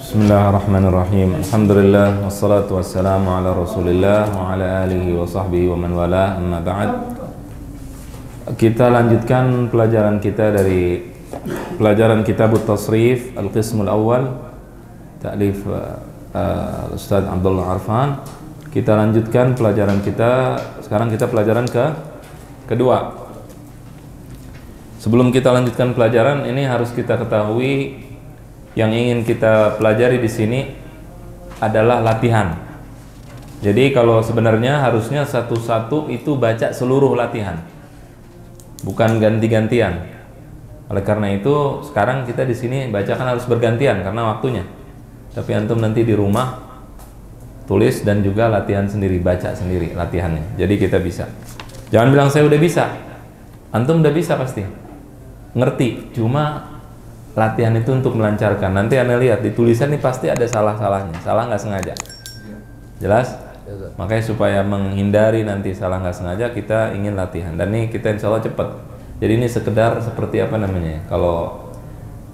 Bismillahirrahmanirrahim. Alhamdulillah wassalatu wassalamu ala Rasulillah wa ala alihi wa sahbihi wa man wala, amma ba'd. Kita lanjutkan pelajaran kita dari pelajaran Kitab At-Tasrif Al-Qismul Awal ta'lif Ustaz Abdullah Arfan. Kita lanjutkan pelajaran kita. Sekarang kita pelajaran kedua. Sebelum kita lanjutkan pelajaran ini, harus kita ketahui yang ingin kita pelajari di sini adalah latihan. Jadi kalau sebenarnya harusnya satu-satu itu baca seluruh latihan, bukan ganti-gantian. Oleh karena itu sekarang kita di sini bacakan harus bergantian karena waktunya. Tapi antum nanti di rumah tulis dan juga latihan sendiri, baca sendiri latihannya. Jadi kita bisa. Jangan bilang saya udah bisa. Antum udah bisa pasti. Ngerti, cuma latihan itu untuk melancarkan. Nanti Anda lihat di tulisan ini pasti ada salah-salahnya, salah nggak sengaja. Jelas? Makanya supaya menghindari nanti salah nggak sengaja, kita ingin latihan. Dan ini kita insya Allah cepat. Jadi ini sekedar seperti apa namanya? Kalau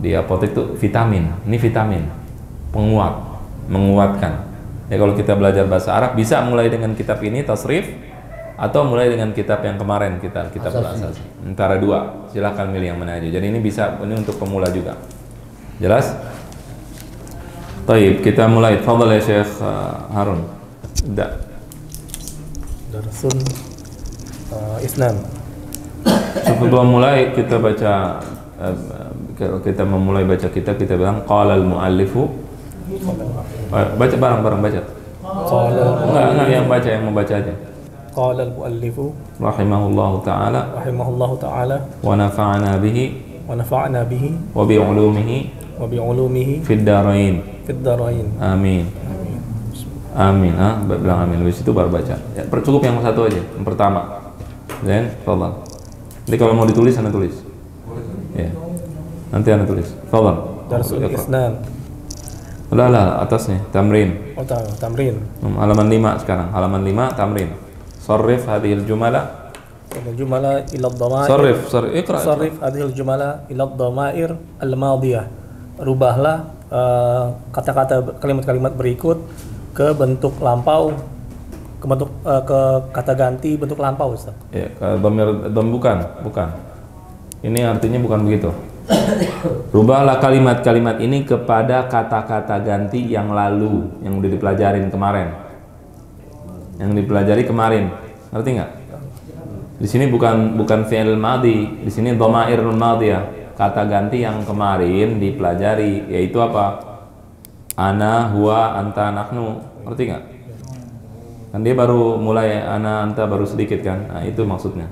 di apotek itu vitamin. Ini vitamin penguat, menguatkan. Ya kalau kita belajar bahasa Arab bisa mulai dengan kitab ini tasrif, atau mulai dengan kitab yang kemarin kitab al-asas. Antara dua, silahkan milih yang mana aja. Jadi ini bisa, ini untuk pemula juga. Jelas? Baik, kita mulai. Fadhal ya Syekh Harun. Dah. Darsun Isnan. Sebelum mulai kita baca, kita memulai baca kita bilang qala al-muallifu. Baca bareng-bareng baca. Enggak yang baca, yang membaca aja. Qala al-muallifu rahimahullahu ta'ala wa nafa'ana bihi wa bi'ulumihi fid darain. Amin. Amin. Bilang amin. Habis itu baru baca. Ya, cukup yang satu aja, yang pertama. Then, tafadhal. Jadi kalau mau ditulis, Anda tulis. Ya. Nanti Anda tulis. Tafadhal. Darsul Isnan. Udah atasnya, tamrin. Oh, tamrin. Halaman 5 sekarang. Halaman 5 tamrin. Sarrif hadhil jumala ila dhamair. Sarrif hadhil jumala ila dhamair al-madiyah. Rubahlah kata-kata, kalimat-kalimat berikut ke bentuk lampau, ke bentuk ke kata ganti bentuk lampau, Ustaz. Ya, bukan. Ini artinya bukan begitu. Rubahlah kalimat-kalimat ini kepada kata-kata ganti yang lalu, yang udah dipelajarin kemarin. Yang dipelajari kemarin, ngerti nggak? Di sini bukan fi'il madhi, di sini dhamairul madhiyah, kata ganti yang kemarin dipelajari, yaitu apa? Ana, huwa, anta, nahnu, ngerti nggak? Kan dia baru mulai ana, anta baru sedikit kan? Nah itu maksudnya,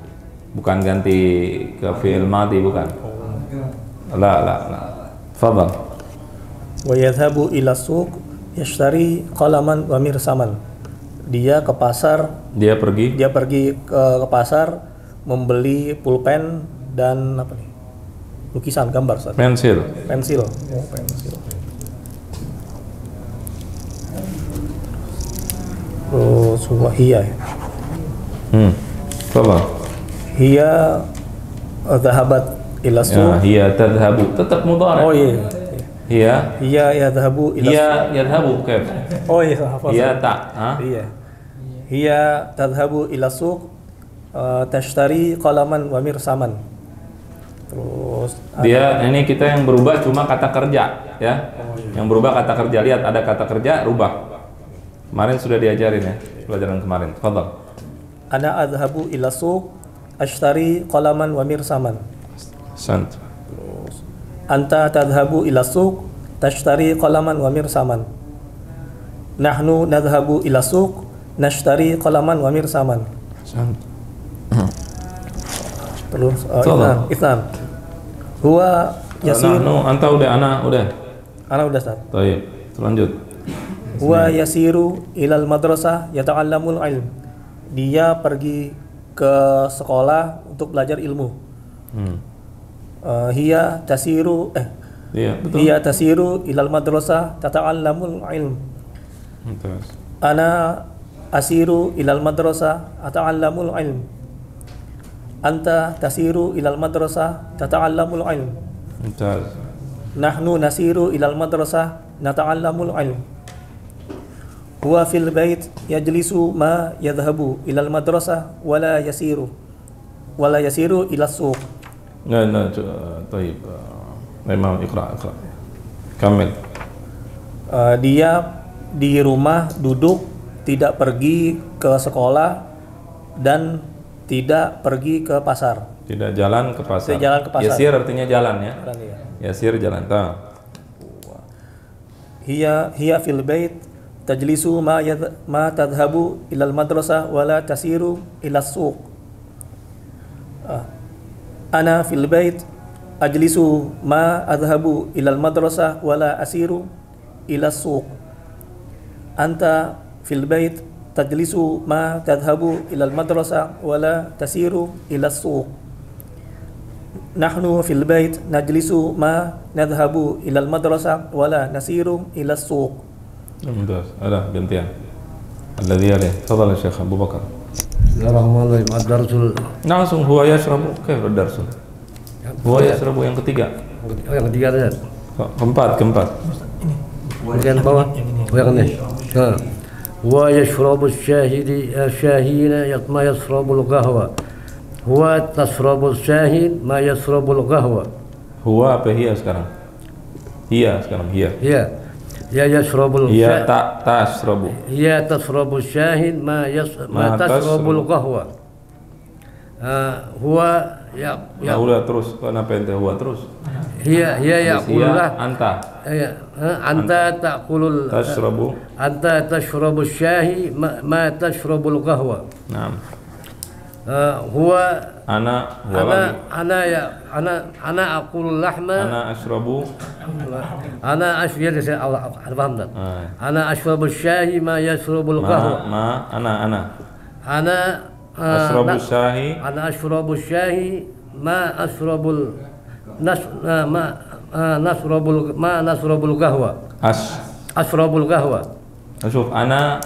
bukan ganti ke fi'il madhi, bukan. La. Fadhal. Wa yadhhabu ila suq yashtari qalaman wa mirsaman. Dia ke pasar, dia pergi ke pasar membeli pulpen dan apa nih? Lukisan, gambar, Ustaz. Pensil. Oh, pensil. Terus hiya. Apa? Hiya dhahabat ila suq. Ya, hiya tadhhabu. Tetap mudhari'. Oh iya. Hiya yadhhabu ila suq. Yadhhabu kayf? Oh iya, hafal. Hiya ta, Iya. Hiya tadhhabu ila suq tashtari qalaman wa mirsaman. Terus dia ini kita yang berubah cuma kata kerja ya. Yang berubah kata kerja. Lihat ada kata kerja rubah. Kemarin sudah diajarin ya, pelajaran kemarin. Fadhal. Ana adhhabu ila suq ashtari qalaman wa mirsaman. Sant. Terus anta tadhhabu ila suq tashtari qalaman wa mirsaman. Nahnu nadhhabu ila suq nashtari qalaman wa mirsaman. Terus Islam. Huwa yasiru. Anta udah, ana udah. Ana udah, Ustaz. Baik, lanjut. Huwa yasiru ilal madrasah yata'allamul ilm. Dia pergi ke sekolah untuk belajar ilmu. Hiya tasiru Hiya tasiru ilal madrasah tata'allamul ilm. Terus. Ana asiru ilal madrasah ata'allamul ilm. Anta tasiru ilal madrasah tata'allamul ilm. Mumtaz. Nahnu nasiru ilal madrasah nata'allamul ilm. Huwa fil bait yajlisu ma yadhhabu ilal madrasah wala yasiru ila suq. Nah, طيب. Memang iqra. Kamil. Dia di rumah duduk, tidak pergi ke sekolah dan tidak pergi ke pasar. Tidak jalan ke pasar. Tidak jalan ke pasar. Yasir artinya jalan ya. Jalan, ya. Yasir jalan. Hiya fil bait tajlisu ma tadhhabu ilal madrasah wala tasiru ila suq. Ana fil bait ajlisu ma adhhabu ilal madrasah wala asiru ila suq. Anta fil bait tajlisu ma tadhhabu ilal madrasah wala tasiru ila suq. Nahnu fil bait najlisu ma nadhhabu ilal madrasah wala nasiru ila suq. ممتاز. هلا gantian. الذي عليه. تفضل يا شيخ أبو بكر. بسم الله الرحمن الرحيم. الدرس langsung huwa yashrabu. Kayfa ad-dars? Huwa yashrabu yang ketiga. yang ketiga ada. Keempat. Bagian bawah. Yang ini. Huwa yashrabu syahina ma yashrabu al-qahwa. Huwa tashrabu syahin ma yashrabu al-qahwa. Huwa apa hiya sekarang? Hiya sekarang hiya. Hiya. Ya yashrabul hiya tashrabu. Hiya tashrabu syahin ma tashrabu al-qahwa. Huwa ya udah terus. Kenapa ente huwa terus? Hiya yaqulullah anta. Anta taqulul tashrabu. Anta tashrabu syahi ma tashrabu al-qahwa. Naam. Huwa ana aqulul lahma. Ana ashrabu. Ana ashrabu syahi ma yashrabu al-qahwa. Ana ashrabu syahi. Ana ashrabu syahi ma ashrabul nasrabul qahwa. Ashrabul qahwa. Shuf, ana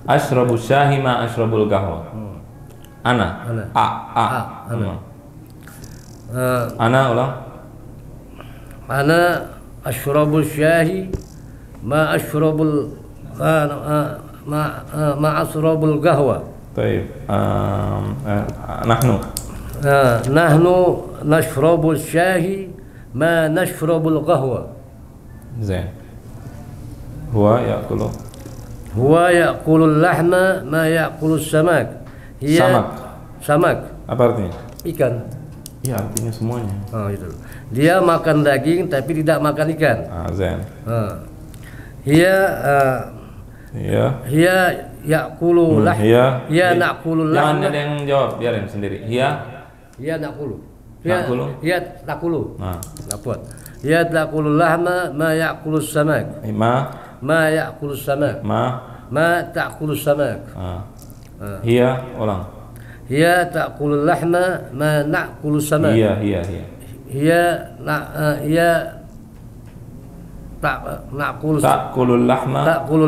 ashrabu syahi ma ashrabul qahwa. Ana ulang. Ana ashrabu syahi ma ashrabul ma ashrabul qahwa. Baik. Nahnu nashrabu syahi ma nashrabul qahwa. Zain. Huwa yaqulul lahma ma yaqulus samak. Samak. Apa artinya? Ikan. Ya, artinya semuanya. Itu. Dia makan daging tapi tidak makan ikan. Zain. Hiya yaqulu lah. Hiya naqulu lah. Jangan ada yang jawab, biarin sendiri. Hiya naqulu. Hiya taqulu. Dapat. Hiya taqulu lahma ma yaqulus samak. Ma yaqulus samak. Ma taqulus samak. Hiya ulang. Hiya taqulul lahma ma na'kulus samak. Hiya ta'kulul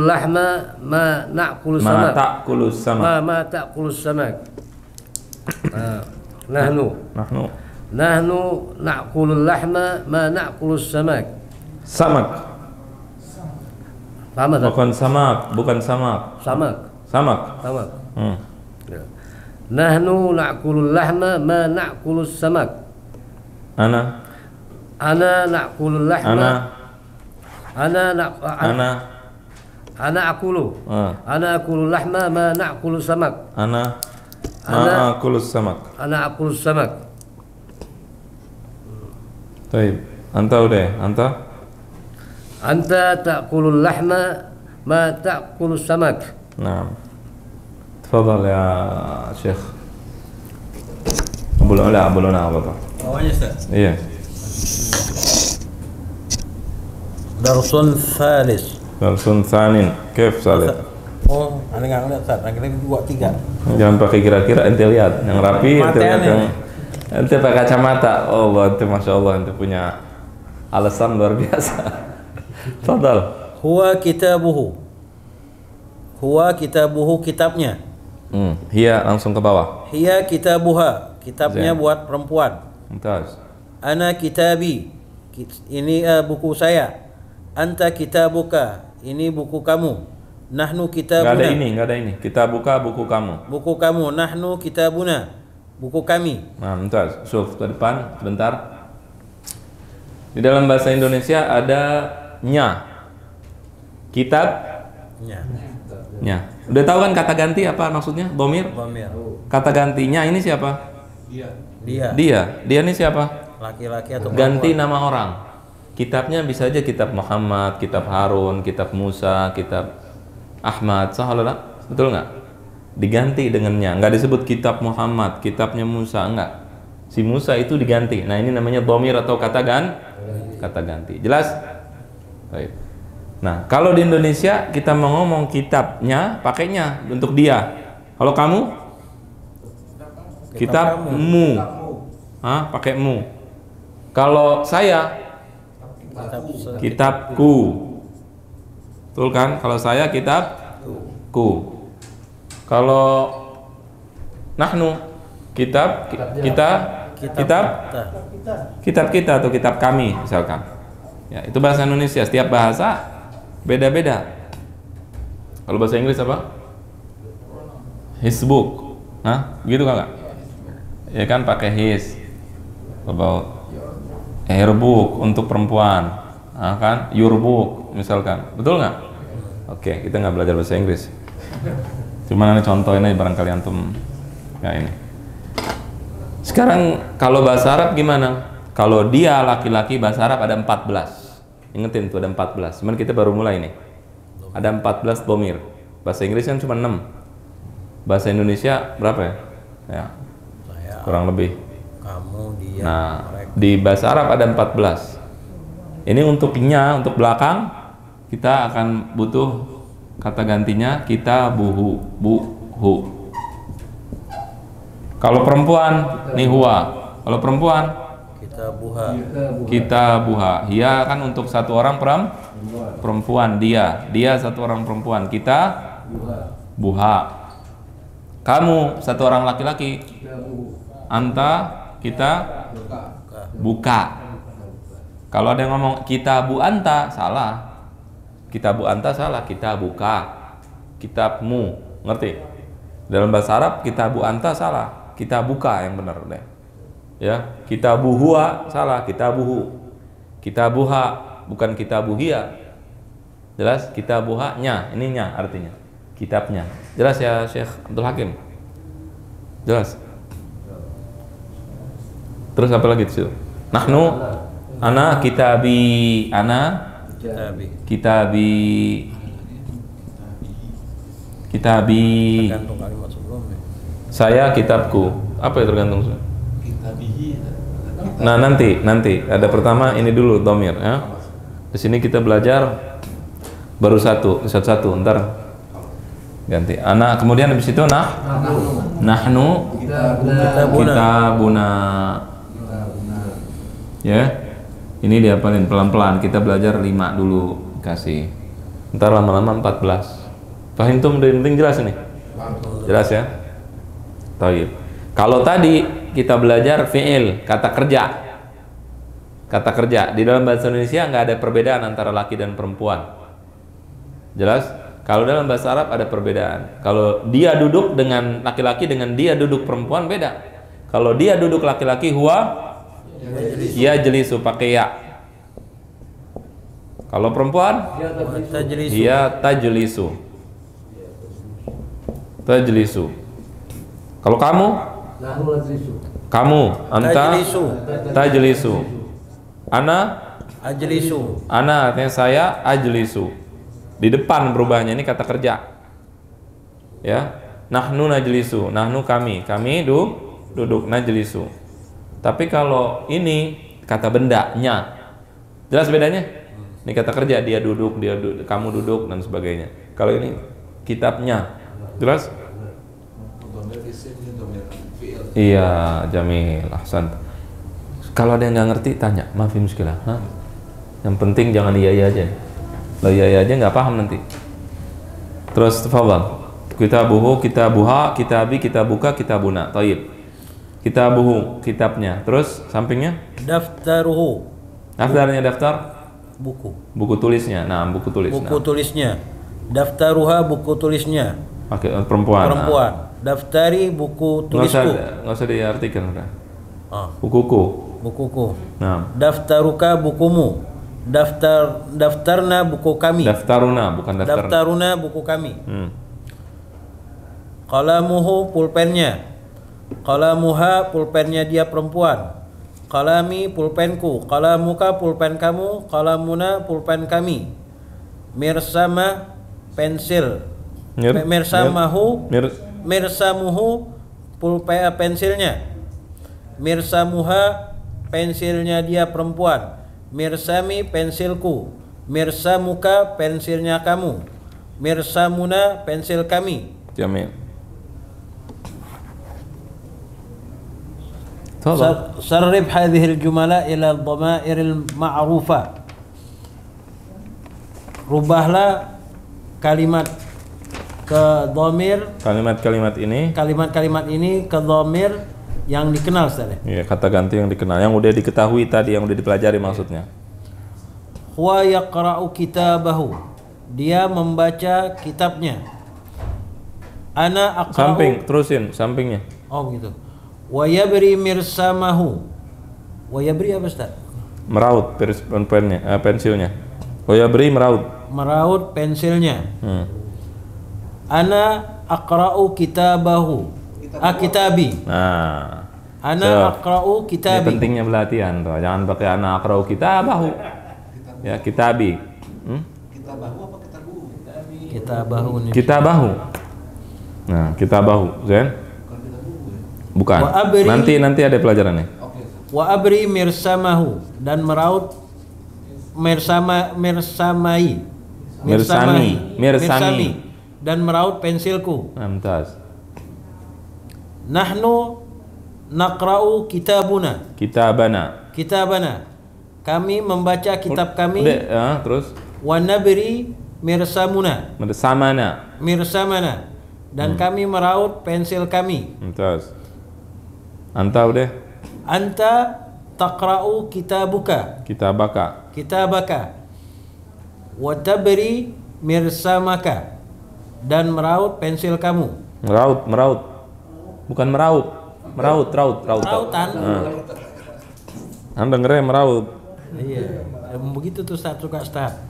lahma ma na'kulus samak. Ma ta'kulus samak. Nahnu na'kulul lahma ma na'kulus samak. Samak. Bukan samak. Samak. Nahnu na'kulul lahma ma na'kulus samak. Ana na'kulul lahma. Ana aqulu lahma ma na'kulus samak. Ana akulus samak. Baik. Anta udah. Anta ta'kulul lahma ma ta'kulus samak. Naam. Tafadhal ya Syekh. Abu Luna apa? Awalnya Ustaz. Iya. Darsun Thalis. Darsun Tsanin. Kif Salih? Oh, aneh nggak ngeliat Ustaz. Akhirnya 2, 3. Jangan pakai kira-kira, ente lihat yang rapi, ente lihat yang ente pakai kacamata. Oh, ente masya Allah, ente punya alasan luar biasa. Tafadhal. Huwa kitabuhu kitabnya. Hiya langsung ke bawah. Hiya kitabuha, kitabnya buat perempuan. Mumtaz. Ana kitabi, ini buku saya. Anta kitabuka, ini buku kamu. Nahnu kitabuna. Nggak ada ini. Kitabuka, buku kamu. Buku kamu. Nahnu kitabuna, buku kami. Nah, bentar, Syuf, ke depan, sebentar. Di dalam bahasa Indonesia ada nya. Kitab, nya. Udah tahu kan kata ganti apa maksudnya? Dhamir. Kata gantinya ini siapa? Dia ini siapa? Laki-laki atau ganti nama orang. Kitabnya bisa aja kitab Muhammad, kitab Harun, kitab Musa, kitab Ahmad, sahalah, betul nggak? Diganti dengannya, nggak disebut kitab Muhammad, kitabnya Musa, enggak. Si Musa itu diganti. Nah, ini namanya dhamir atau kata ganti. Jelas? Baik. Nah, kalau di Indonesia kita mau ngomong kitabnya, pakainya untuk dia. Kalau kamu? Kitabmu. Hah? Pakai mu. Kalau saya? Kitabku. Betul kan? Kalau saya kitabku. Kalau nahnu kitab kita atau kitab kami misalkan. Ya, itu bahasa Indonesia. Setiap bahasa beda-beda. Kalau bahasa Inggris apa? His book. Hah? Gitu kan? Ya kan pakai his. About her book untuk perempuan. Nah, kan? Your book misalkan. Betul nggak? Oke, kita nggak belajar bahasa Inggris. Cuman ini contoh ini barangkali antum ya ini. Sekarang kalau bahasa Arab gimana? Kalau dia laki-laki bahasa Arab ada 14. Ingetin tuh ada 14. Cuman kita baru mulai nih. Ada 14 dhamir. Bahasa Inggris kan cuma 6. Bahasa Indonesia berapa ya? Ya. Kurang lebih. Kamu, dia, nah, mereka. Di bahasa Arab ada 14. Ini untuk nya, untuk belakang kita akan butuh kata gantinya kita buhu. Kalau perempuan nih huwa. Kalau perempuan kita buha. Hia kan untuk satu orang perempuan, dia satu orang perempuan, kita buha. Kamu satu orang laki-laki, anta kita buka. Kalau ada yang ngomong kita bu anta, salah. Kita bu anta salah, kita buka. Kitabmu, ngerti? Dalam bahasa Arab kita bu anta salah, kita buka yang benar deh. Ya, kita buhua salah, kita buhu. Kita buha bukan kita buhia. Jelas? Kita buhanya, ininya artinya. Kitabnya. Jelas ya Syekh Abdul Hakim? Jelas? Terus apa lagi itu? Nahnu ana kitabi, ana kitabi. Tergantung kalimat sebelumnya. Saya kitabku. Apa ya tergantung? Nah, nanti ada pertama ini dulu dhamir ya. Di sini kita belajar baru satu, ntar ganti. Ana kemudian habis itu nahnu kitabuna. Ya. Ini dihafalin pelan-pelan. Kita belajar 5 dulu kasih. Ntar lama-lama 14. Fahim tuh penting jelas ini. Jelas ya? Taib. Kalau tadi kita belajar fi'il, kata kerja. Kata kerja di dalam bahasa Indonesia nggak ada perbedaan antara laki dan perempuan. Jelas? Kalau dalam bahasa Arab ada perbedaan. Kalau dia duduk dengan laki-laki dengan dia duduk perempuan beda. Kalau dia duduk laki-laki huwa ya jelisu pakai ya. Kalau perempuan dia tajlisu. Kalau kamu anta tajlisu. Ana artinya saya ajlisu. Di depan berubahnya ini kata kerja. Ya. Nahnu najlisu. Nahnu kami duduk najlisu. Tapi kalau ini kata bendanya. Jelas bedanya? Ini kata kerja, dia duduk, kamu duduk dan sebagainya. Kalau ini kitabnya. Jelas? Iya, jamil, ahsan. Kalau ada yang nggak ngerti tanya, maaf muskilah. Yang penting jangan iya aja. Lah iya aja nggak paham nanti. Terus tafadhal. Kitabuhu, kitabuha, kitabi, kitabuka, kitabuna. Thayyib. Kitabuhu, kitabnya. Terus sampingnya? Daftaruhu. Daftarnya daftar? buku. Buku tulisnya. Nah, buku tulis. Buku tulisnya. Daftaruha, buku tulisnya. Pakai perempuan. Perempuan. Daftari, buku tulisku. Nggak usah diartikan udah. Ah. Bukuku. Bukuku. Nah. Daftaruka, bukumu. Daftarna, buku kami. Daftaruna, bukan daftar. Daftaruna, buku kami. Qalamuhu, pulpennya. Qalamuha, pulpennya dia perempuan. Qalami, pulpenku. Qalamuka, pulpen kamu. Qalamuna, pulpen kami. Mirsama, pensil. Mirsamuhu, pulpen pensilnya. Mirsamuha, pensilnya dia perempuan. Mirsami, pensilku. Mirsamuka, pensilnya kamu. Mirsamuna, pensil kami. Jamil. Sarrif hadhil jumala ila dhamairil ma'rufa. Rubahlah kalimat ke dhamir. Kalimat-kalimat ini ke dhamir yang dikenal, Ustaz. Iya, kata ganti yang dikenal, yang udah diketahui tadi, yang udah dipelajari maksudnya. Huwa yaqra'u kitabahu. Dia membaca kitabnya. Ana aqra'u. Samping, terusin sampingnya. Oh begitu. Wa yabri mirsamahu. Wa yabri apa, Ustaz? Meraut pensilnya. Wa yabri meraut. Meraut pensilnya. Ana aqra'u kitabahu. Kitabi. Nah. Ana aqra'u kitabi. Ini pentingnya pelatihan tuh. Jangan pakai ana aqra'u kitabahu. Ya, kitabi. Kitabahu apa kitabu? Kitabahu. Kitabahu. Nah, kitabahu, Zen. Bukan. Nanti ada pelajarannya. Wa abri mirsamahu, dan meraut mirsami dan meraut pensilku. Mantap. Nahnu naqra'u kitabana. Kami membaca kitab kami. Terus. Wa nabri mirsamana. Dan kami meraut pensil kami. Mantap. Anta udah. Anta taqra'u kitabaka. Wa tabri mirsamaka, dan meraut pensil kamu. Meraut. Bukan meraut. Rautan. Anda dengernya meraut. Iya. Begitu tuh Ustaz, suka Ustaz.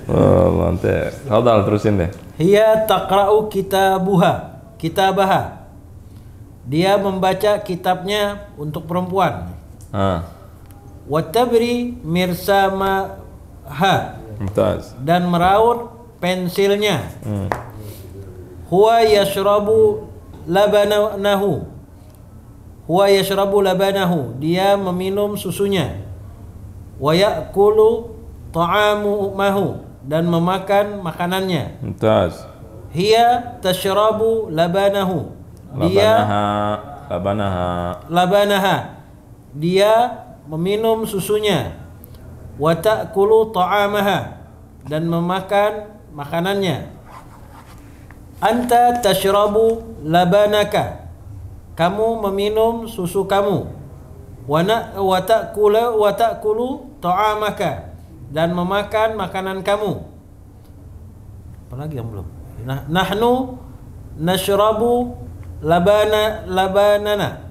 Oh, mantap. Hadal terusin deh. Hiya taqra'u kitabaha. Dia membaca kitabnya untuk perempuan. Wa tabri mirsamaha. Mumtaz. Dan meraut pensilnya. Huwa yashrabu labanahu. Dia meminum susunya. Wa ya'kulu ta'amuhu, dan memakan makanannya. Mumtaz. Hiya tashrabu labanahu. Labanaha. Dia meminum susunya. Wa ta'kulu ta'amaha, dan memakan makanannya. Anta tashrabu labanaka. Kamu meminum susu kamu. Wa ta'kulu ta'amaka, dan memakan makanan kamu. Apa lagi yang belum? Nahnu nashrabu labanana.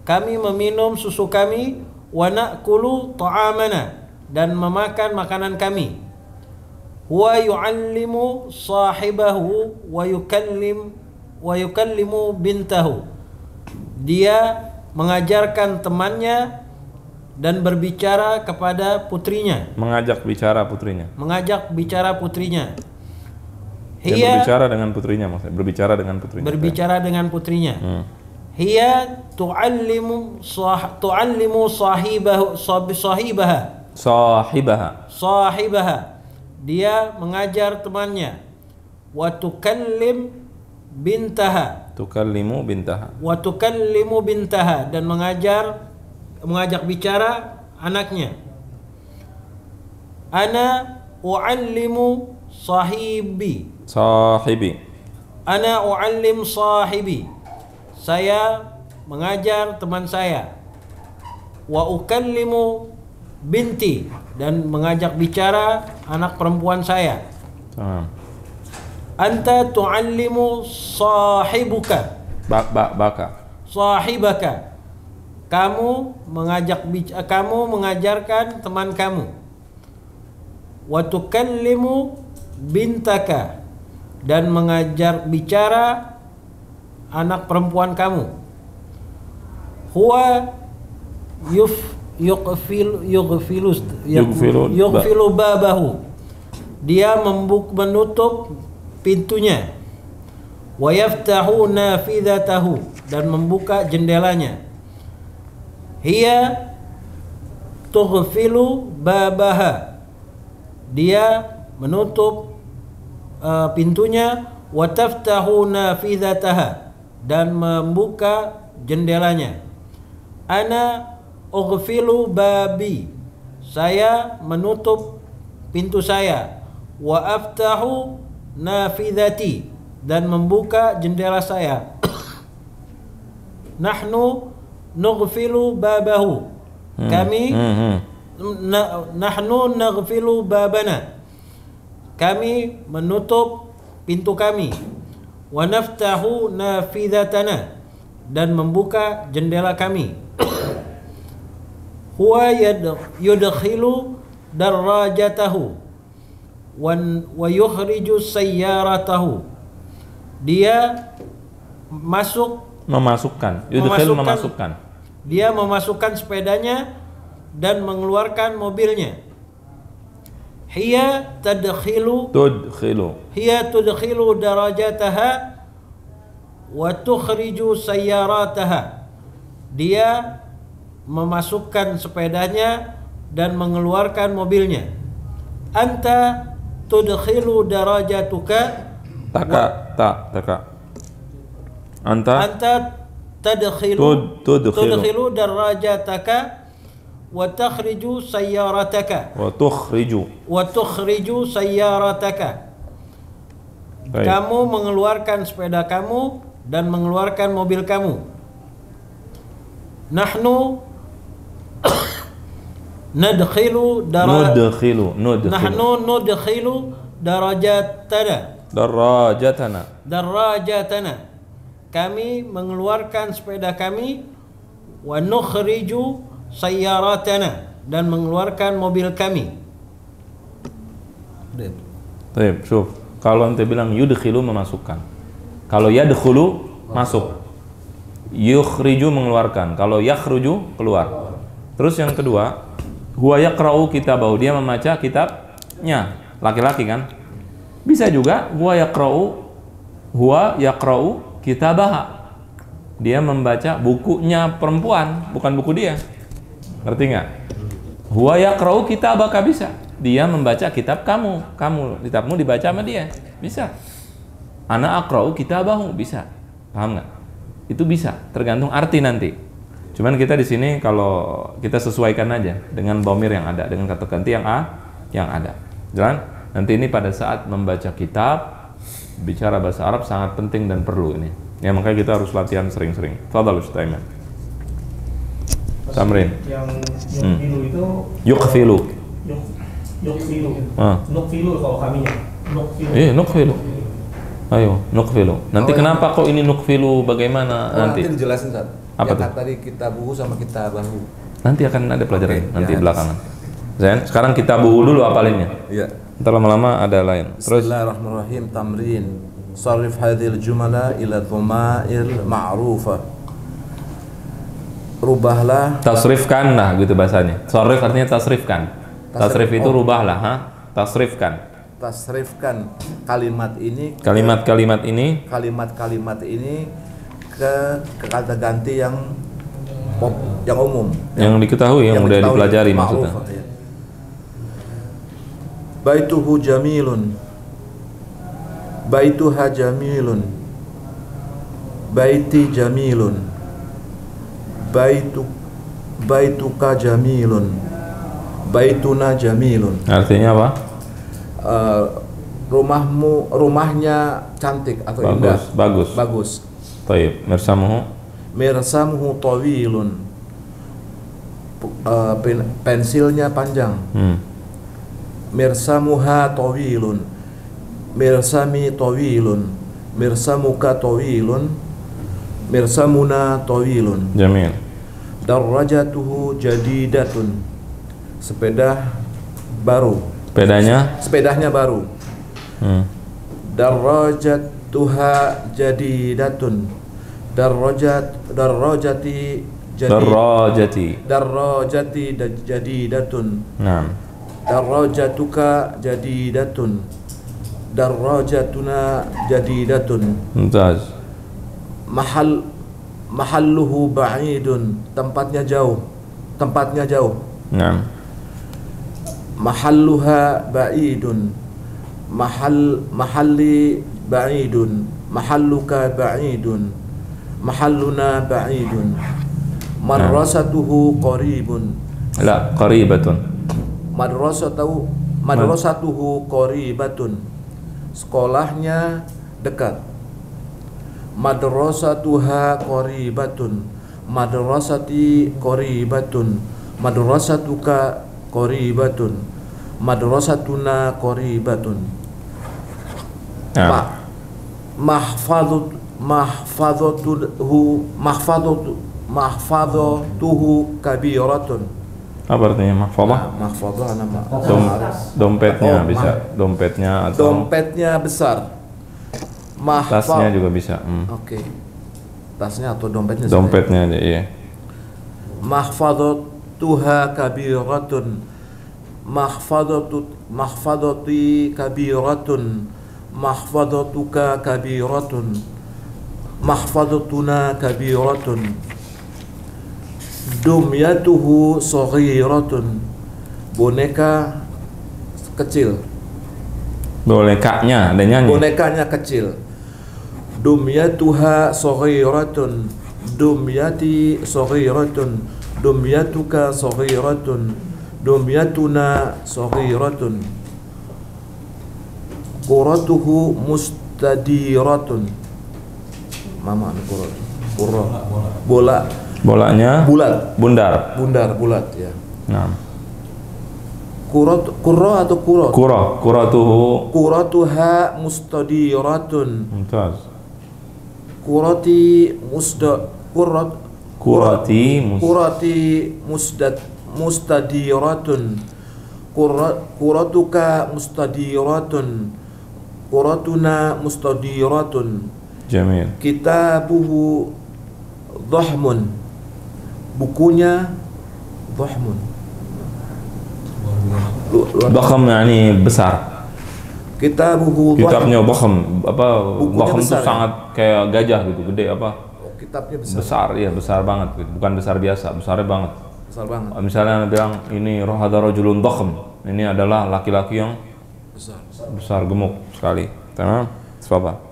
Kami meminum susu kami. Wa na'kulu ta'amana, dan memakan makanan kami. Huwa yu'allimu sahibahu wa yukallimu bintahu. Dia mengajarkan temannya dan berbicara kepada putrinya. Mengajak bicara putrinya. Berbicara dengan putrinya maksudnya. Berbicara dengan putrinya. Hiya tu'allimu sahibaha. Dia mengajar temannya. Wa tukallimu bintaha. Dan mengajak bicara anaknya. Ana u'allimu sahibi. Ana u'allim sahibi. Saya mengajar teman saya. Wa ukallimu binti, dan mengajak bicara anak perempuan saya. Anta tu'allimu sahibuka, sahibaka, kamu mengajarkan teman kamu. Wa tukallimu bintaka, dan mengajar bicara anak perempuan kamu. Huwa yughfilu babahu, dia menutup pintunya. Wa yaftahu nafidhatahu, dan membuka jendelanya. Hiya tughfilu babaha, dia menutup pintunya. Wa taftahu nafidhataha, dan membuka jendelanya. Ana ughfilu babi, saya menutup pintu saya. Wa aftahu nafidhati, dan membuka jendela saya. Nahnu nughfilu babahu, kami nahnu naghfilu babana, kami menutup pintu kami. Wa naftahu nafidhatana, dan membuka jendela kami. Huwa yudkhilu darajatahu wa yukhriju sayyaratahu, dia memasukkan, dia memasukkan sepedanya dan mengeluarkan mobilnya. Hiya tudkhilu darajataha wa tukhriju sayyarataha, dia memasukkan sepedanya dan mengeluarkan mobilnya. Anta tudkhilu darajatuka, anta tudkhilu darajataka wa takhriju sayyarataka, wa tukhriju sayyarataka, kamu mengeluarkan sepeda kamu dan mengeluarkan mobil kamu. Nahnu nudkhilu darajatana, kami mengeluarkan sepeda kami. Wa nukhriju sayyaratana, dan mengeluarkan mobil kami. Baik, syuf. Kalau ente bilang yudkhilu memasukkan, kalau yadkhulu masuk, yukhriju mengeluarkan, kalau yakhruju keluar. Terus yang kedua, huwa yaqra'u kitabahu, dia membaca kitabnya, laki-laki kan? Bisa juga huwa yaqra'u kitabaha, dia membaca bukunya perempuan, bukan buku dia. Ngerti nggak? Huwa yaqra'u kitabaka, bisa, dia membaca kitab kamu, kitabmu dibaca sama dia, bisa. Ana aqra'u kitabahu, bisa. Paham nggak? Itu bisa, tergantung arti nanti. Cuman kita di sini kalau kita sesuaikan aja dengan dhamir yang ada, dengan kata ganti yang ada. Jalan. Nanti ini pada saat membaca kitab, bicara bahasa Arab sangat penting dan perlu ini. Ya, makanya kita harus latihan sering-sering. Fadhal Ustaz Aiman. Tamrin. Yang yughfilu itu yughfilu. Nughfilu kalau kaminya. Nughfilu. Ayo, nughfilu. Nanti kenapa kok ini nughfilu, bagaimana nanti? Nanti dijelasin, Ustaz. Apa tuh? Tadi kitabuhu sama kitabahu. Nanti akan ada pelajaran nanti belakangan. Zain, sekarang kitabuhu dulu apalinnya. Iya. Ntar lama-lama ada lain. Terus Bismillahirrahmanirrahim. Tamrin. Sarrif hadhil jumala ila dhamair ma'rufa. Rubahlah, tasrifkan, nah gitu bahasanya. Sarrif artinya tasrifkan. Tasrif itu rubahlah, tasrifkan. Tasrifkan kalimat ini ke kata ganti yang umum, yang diketahui, yang udah dipelajari maksudnya. Ya. Baituhu jamilun, baituha jamilun, baiti jamilun, baituka jamilun, baituna jamilun. Artinya apa? Rumahnya cantik atau indah. Bagus. Taib. Mirsamuhu tawilun. pensilnya panjang. Mirsamuha tawilun, mirsami tawilun, mirsamuka tawilun, mirsamuna tawilun. Jamil. Darajatuhu jadidatun, sepeda baru. Sepedanya baru. Darajatuha jadidatun, darajati jadidatun. Naam. Darajatuka jadidatun, darajatuna jadidatun. Mumtaz. Mahalluhu ba'idun, tempatnya jauh. Naam. Mahalluha ba'idun, mahalli ba'idun, mahalluka ba'idun, mahalluna ba'idun. Madrasatuhu qaribun. La, qaribatun. Madrasatuhu qaribatun, sekolahnya dekat. Madrasatuha qaribatun, madrasati qaribatun, madrasatuka qaribatun, madrasatuna qaribatun. Mahfadatuhu kabiratun. Apa artinya mahfadah? Mahfadah nama dompetnya bisa. Dompetnya atau dompetnya besar. Tasnya juga bisa. Oke. Tasnya atau dompetnya? Dompetnya aja, iya. Mahfadatuha kabiratun, mahfadati kabiratun, mahfadatuka kabiratun, mahfadatuna kabiratun. Dumyatuhu saghiratun, boneka kecil. Bonekanya ada nyanyi. Bonekanya kecil. Dumyatuha saghiratun, dumyati saghiratun, dumyatuka saghiratun, dumyatuna saghiratun. Quratuhu mustadiratun. Mama kurat. Bola. Bolanya bulat. Bundar bulat ya. Nah. Kurro atau kurot? Kuratuha mustadiratun. Mumtaz. Kurati mustadiratun. Kuratuka mustadiratun. Kuratuna mustadiratun. Jamil. Kitabuhu dhahmun, bukunya dhahmun. Dhakham yani besar. Kitabuhu kitabnya dhakham, apa dhakham itu sangat kayak gajah gitu, gede apa? Kitabnya besar. Besar, iya besar banget gitu. Bukan besar biasa, besarnya banget. Besar banget. Misalnya bilang ini hadza rajulun dhakham. Ini adalah laki-laki yang besar gemuk sekali. Tamam? Apa?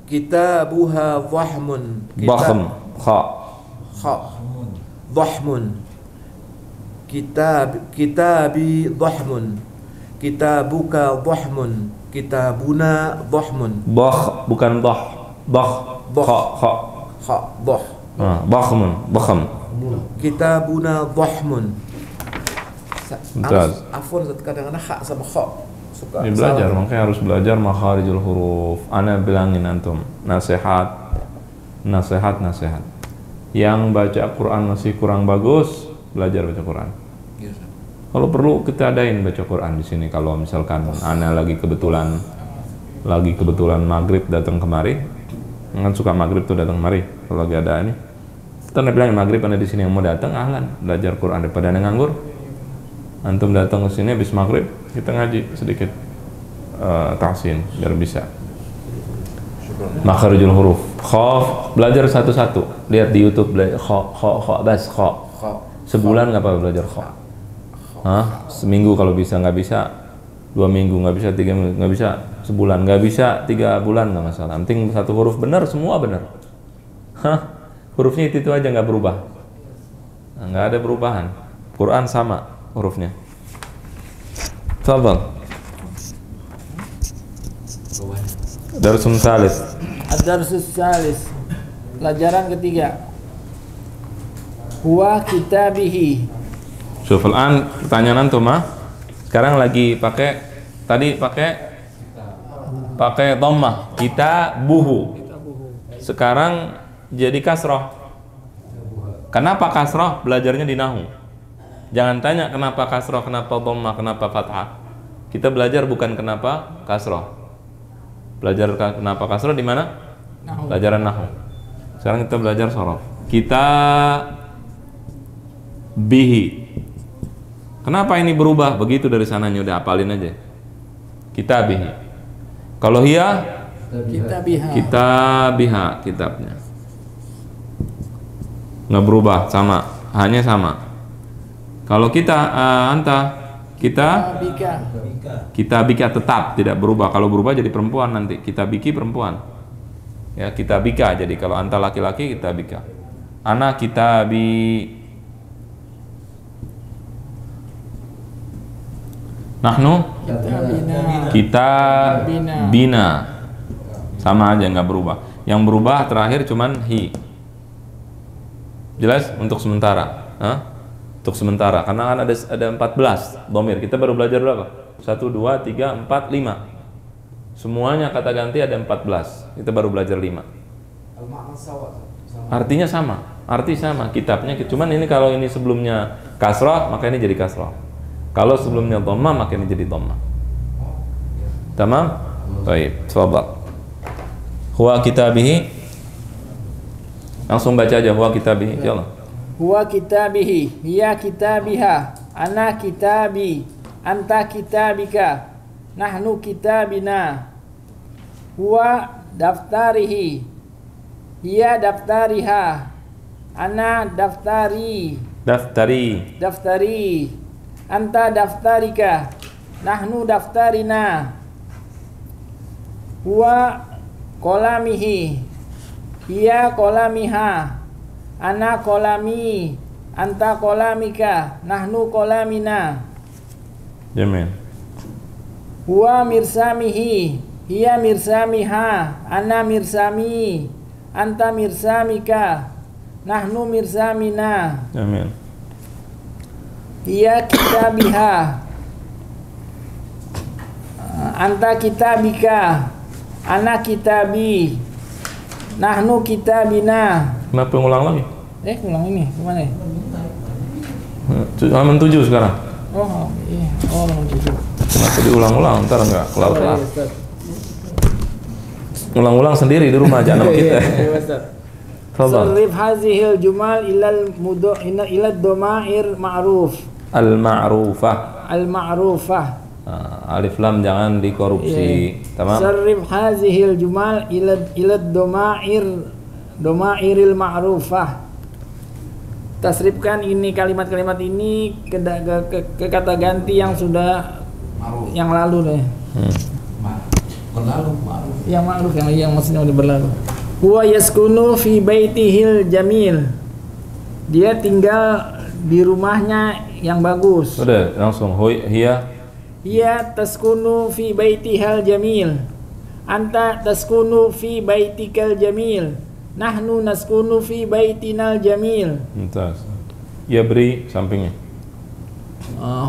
Kitabuha dhahmun. Dhakham, kha. Dhahmun. Kitabi dhahmun. Kitabuka dhahmun. Kitabuna dhahmun. Bukan dah. Kha. Dhakhmun. Kitabuna dhahmun. Afwan, kadang-kadang hak sama kha. Ini belajar, makanya harus belajar makharijul huruf. Ana bilangin antum, nasihat. Yang baca Quran masih kurang bagus, belajar baca Quran. Yes. Kalau perlu kita adain baca Quran di sini. Kalau misalkan ana lagi kebetulan maghrib datang kemari, kan suka maghrib tuh datang kemari. Kalau lagi ada ini, kita bilang maghrib anda di sini yang mau datang, ahlan belajar Quran daripada anda nganggur. Antum datang ke sini habis maghrib, kita ngaji sedikit tahsin biar bisa. Makharijul huruf. Kha, belajar satu-satu. Lihat di YouTube kha. Sebulan nggak apa belajar kha? Seminggu kalau bisa, nggak bisa 2 minggu, nggak bisa 3 minggu, nggak bisa sebulan, nggak bisa 3 bulan, nggak masalah. Penting satu huruf benar, semua benar. Hurufnya itu aja nggak berubah. Nggak ada perubahan. Quran sama hurufnya. Tafadhal. Darsul salis. Ad-darsus salis. Pelajaran ketiga. Huwa kitabihi. Syufal pertanyaan antum sekarang lagi pakai dhammah kitabuhu. Sekarang jadi kasroh. Kenapa kasroh? Belajarnya di nahwu. Jangan tanya kenapa kasroh, kenapa dhammah, kenapa fathah. Kita belajar bukan kenapa kasroh. Belajar kenapa kasroh di mana? Pelajaran nahwu. Sekarang kita belajar shorof. Kita bihi. Kenapa ini berubah? Begitu dari sananya, udah hafalin aja. Kita bihi. Kalau hiya, kita biha kitabnya. Nggak berubah, sama, hanya sama. Kalau kita anta, kita bika tetap tidak berubah. Kalau berubah jadi perempuan nanti. Kita biki perempuan. Ya, kita bika. Jadi kalau anta laki-laki, kita bika. Ana kita bi. Nahnu kita bina. Sama aja, nggak berubah. Yang berubah terakhir cuman hi. Jelas untuk sementara. Untuk sementara, karena kan ada 14 dhamir. Kita baru belajar berapa? 1, 2, 3, 4, 5. Semuanya kata ganti ada 14. Kita baru belajar 5. Artinya sama. Arti sama, kitabnya. Cuman ini kalau ini sebelumnya kasrah, maka ini jadi kasrah. Kalau sebelumnya dhammah, maka ini jadi dhammah. Tamam? Baik, tafadhal. Huwa kitabihi. Langsung baca aja huwa kitabihi, insyaallah. Huwa kitabihi, hiya kitabiha, ana kitabi, anta kitabika, nahnu kitabina. Huwa daftarihi, hiya daftariha, ana daftari, anta daftarika, nahnu daftarina. Huwa kolamihi, hiya kolamiha, ana kolami, anta kolamika, nahnu kolamina. Jamil. Huwa mirsamihi, hiya mirsamiha, ana mirsami, anta mirsamika, nahnu mirsamina. Jamil. Hiya kitabiha, anta kitabika, ana kitabi, nahnu kitabina. Kenapa ngulang lagi? Ulang ini, kemana ya? Halaman 7 sekarang. Oh, iya. Oh, halaman 7. Kenapa diulang-ulang? Ntar nggak kelar-kelar. Ulang-ulang sendiri di rumah, jangan sama kita. Sarrif hazihil jumal ilal dhamair ma'ruf. Al-ma'rufah. Alif lam jangan dikorupsi. Tamam. Sarrif hazihil jumal ilad dhamairil ma'rufah. Tasrifkan ini kalimat-kalimat ini ke kata ganti yang sudah yang lalu deh. Yang ma'ruf yang maksudnya udah berlalu. Huwa yaskunu fi baitihil jamil. Dia tinggal di rumahnya yang bagus. Udah, langsung hiya taskunu fi baitihal jamil. Anta taskunu fi baitikal jamil. Nahnu naskunu fi baitinal jamil. Mumtaz. Yabri sampingnya.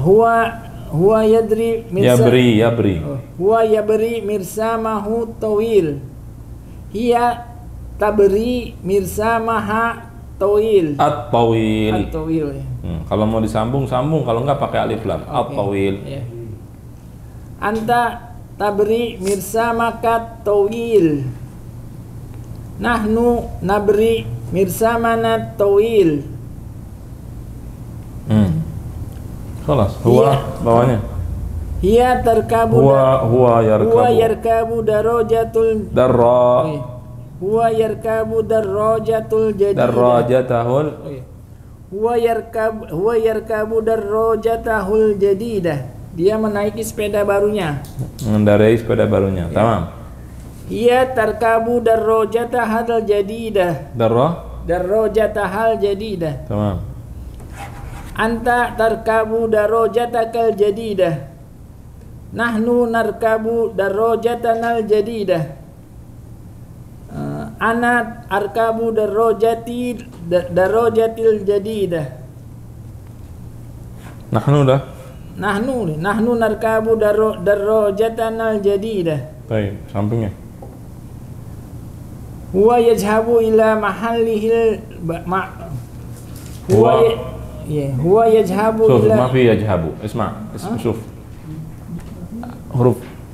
Huwa yadri yabri. Huwa yabri mirsamahu tawil. Hiya tabri mirsamaha tawil. At-tawil. Kalau mau disambung sambung, kalau enggak pakai alif lam. At-tawil. Yeah. Anta tabri mirsamaka tawil. Nahnu nabri mirsamana tawil. Kelas. Huwa bawahnya. Hiya tarkabu. Huwa yarkabu darajatul darra. Huwa yarkabu darajatul jadidah. Darajatahul. Huwa yarkabu darajatahul jadidah. Dia menaiki sepeda barunya. Mengendarai sepeda barunya. Ya. Tamam. Hiya tarkabu darajatahal jadidah. Darajatahal jadidah. Tamam. Anta tarkabu darajatakal jadidah. Nahnu narkabu darajatanal jadidah. Ana arkabu darajatil jadidah. Nahnu dah. Nahnu narkabu darajatanal jadidah. Baik, sampingnya. Huwa yajhabu ila mahallihil huwa yajhabu Syuf, ila ma fi yajhabu. Syuf.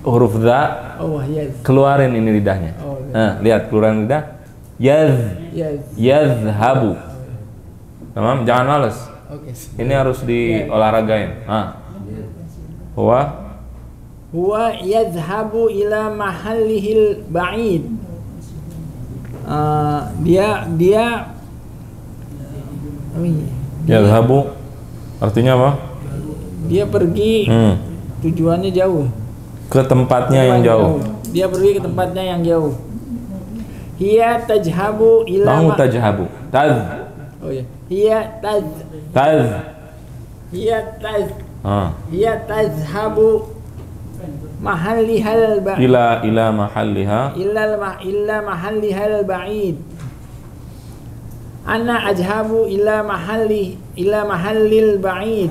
Huruf dha. Oh, yes. Keluarin ini lidahnya. Oh, yes. Nah, lihat keluaran lidah. Yadhhabu. Tamam, jangan males. Oke. Ini harus diolahragain. Huwa yadhhabu ila mahallihil ba'id. Dia yadhhabu artinya apa? Dia pergi tujuannya jauh. Ke tempatnya yang jauh. Dia pergi ke tempatnya yang jauh. Hiya tajhabu ila tajhabu. Oh ya. Hiya tazhabu mahallihal ba'id. Ila mahalliha. Illa mahallihal ba'id. Ana ajhabu ila mahallil ba'id.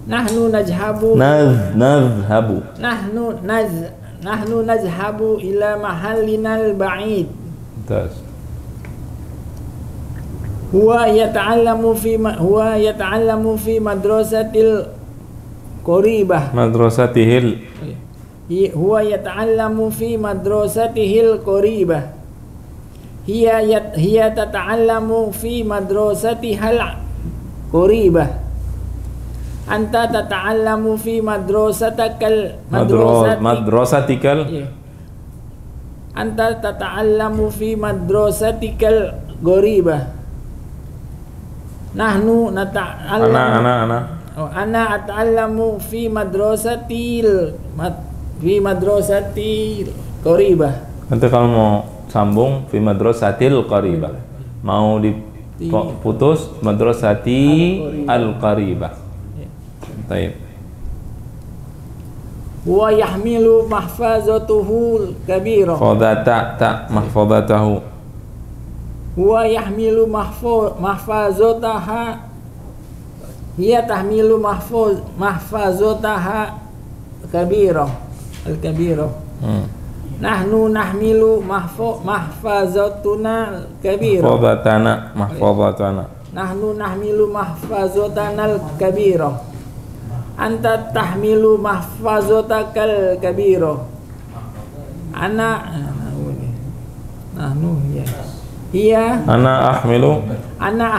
Nahnu najhabu. Nahnu nazhabu ila mahallinal ba'id. Huwa yata'allamu fi madrasatil qaribah. Huwa yata'allamu fi madrasatihil qaribah. Hiya tata'allamu fi madrasatihal qaribah. Anta tata'allamu fi madrasatikal. Anta tata'allamu fi madrasatikal qaribah. Nahnu nata'allamu. Ana ata'allamu fi madrasatil qaribah. Nanti kalau mau sambung fi madrasatil qaribah. Mau diputus madrasati al-qaribah. Baik. Wa yahmilu mahfazatuhu kabira. Fadata mahfazatahu. Wa yahmilu mahfazataha. Hiya tahmilu mahfazataha kabira. Al-kabira. Nahnu nahmilu mahfazatuna kabira. Mahfazatana. Nahnu nahmilu mahfazatana al-kabira. Anta tahmilu mahfazatakal kabira. Nahnu ya. Iya. Ana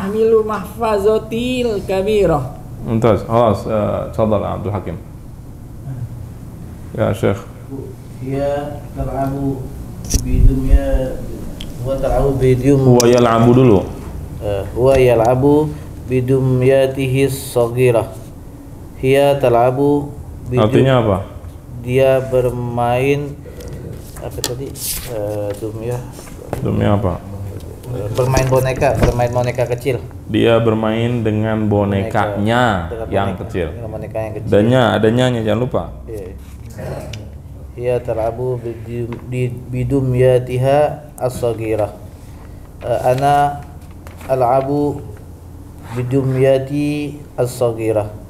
ahmilu mahfazatil kabira. ممتاز خلاص تفضل عبد الحكيم يا شيخ. هي تلعب بدمية هو يلعب dulu. هو يلعب بدمياته الصغيرة. Hiya tal'abu artinya apa? Dia bermain apa tadi? Dumya apa? Bermain boneka kecil. Dia bermain dengan bonekanya yang kecil. Adanya jangan lupa. Hiya tal'abu bidumyatiha as-saghirah. Ana al'abu bidumyati as-saghirah.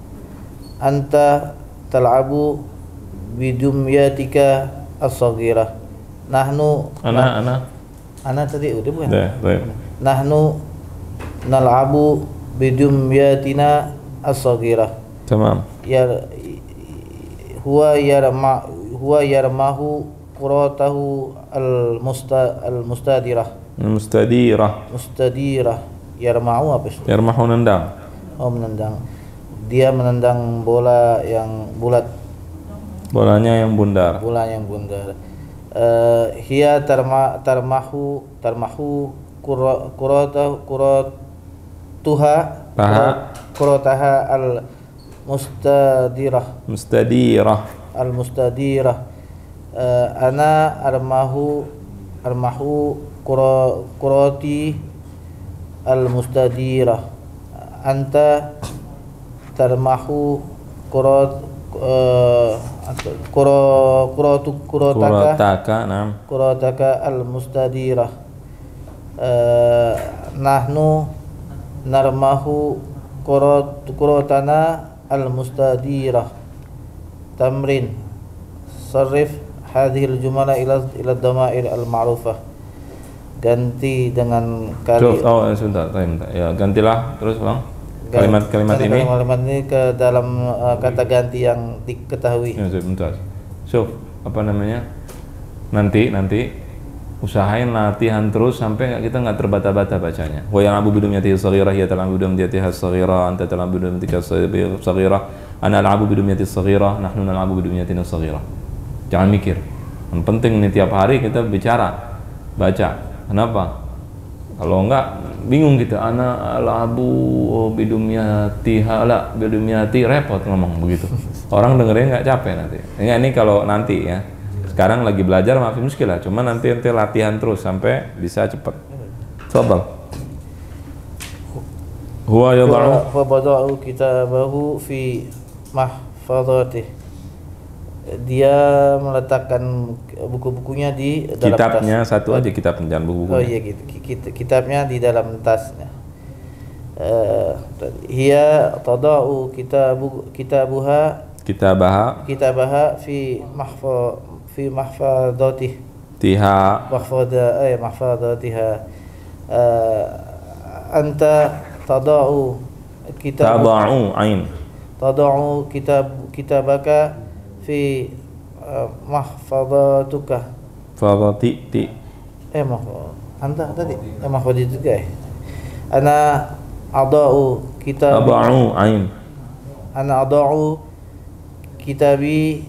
Anta tal'abu bidumyatika as-saghirah. Nahnu ana tadi udah bukan? Baik. Nahnu nal'abu bidumyatina as-saghirah. Tamam. Huwa yarmahu quratahu al-mustadirah. Yarmahu apa sih? Yarmahu nendang. Oh, menendang. Dia menendang bola yang bulat. Bolanya yang bundar. Hiya tarmahu kurataha al mustadirah. Ana armahu kurati al mustadirah. Anta tarmahu kurataka al mustadirah. nahnu narmahu kurotana al-mustadirah. Tamrin sarif hadhil jumala ila dhamair al-ma'rufah. Ganti dengan sebentar, ya gantilah terus Bang. Kalimat-kalimat ini ke dalam kata ganti yang diketahui. Ya, sebentar. Apa namanya? Nanti usahain latihan terus sampai kita nggak terbata-bata bacanya. Wa ya'lamu bidumyatihi shaghirah ya talamu bidumyatiha shaghirah anta talamu bidumyatika shaghirah ana al'abu bidumyatihi shaghirah nahnu nal'abu bidumyatina shaghirah. Jangan mikir. Yang penting nih tiap hari kita bicara, baca. Kenapa? Kalau enggak bingung kita, ana al'abu bidumyatiha la bidumyati, repot ngomong begitu. Orang dengerin nggak capek nanti. Ini kalau nanti ya. Sekarang lagi belajar maaf muskilah, cuma nanti latihan terus sampai bisa cepat. Tafadhal. Huwa yada'u kitabahu fi mahfadhatih. Dia meletakkan buku-bukunya di dalam kitabnya tas. Satu aja kitab, jangan buku-buku. Oh iya gitu. Kitabnya di dalam tasnya. Hiya tada'u kitabaha fi mahfadatih. Mahfadatiha. Anta tada'u kitabaka fi mahfadatuka. Anta tadi mahfadatuka. Ana ada'u kitabi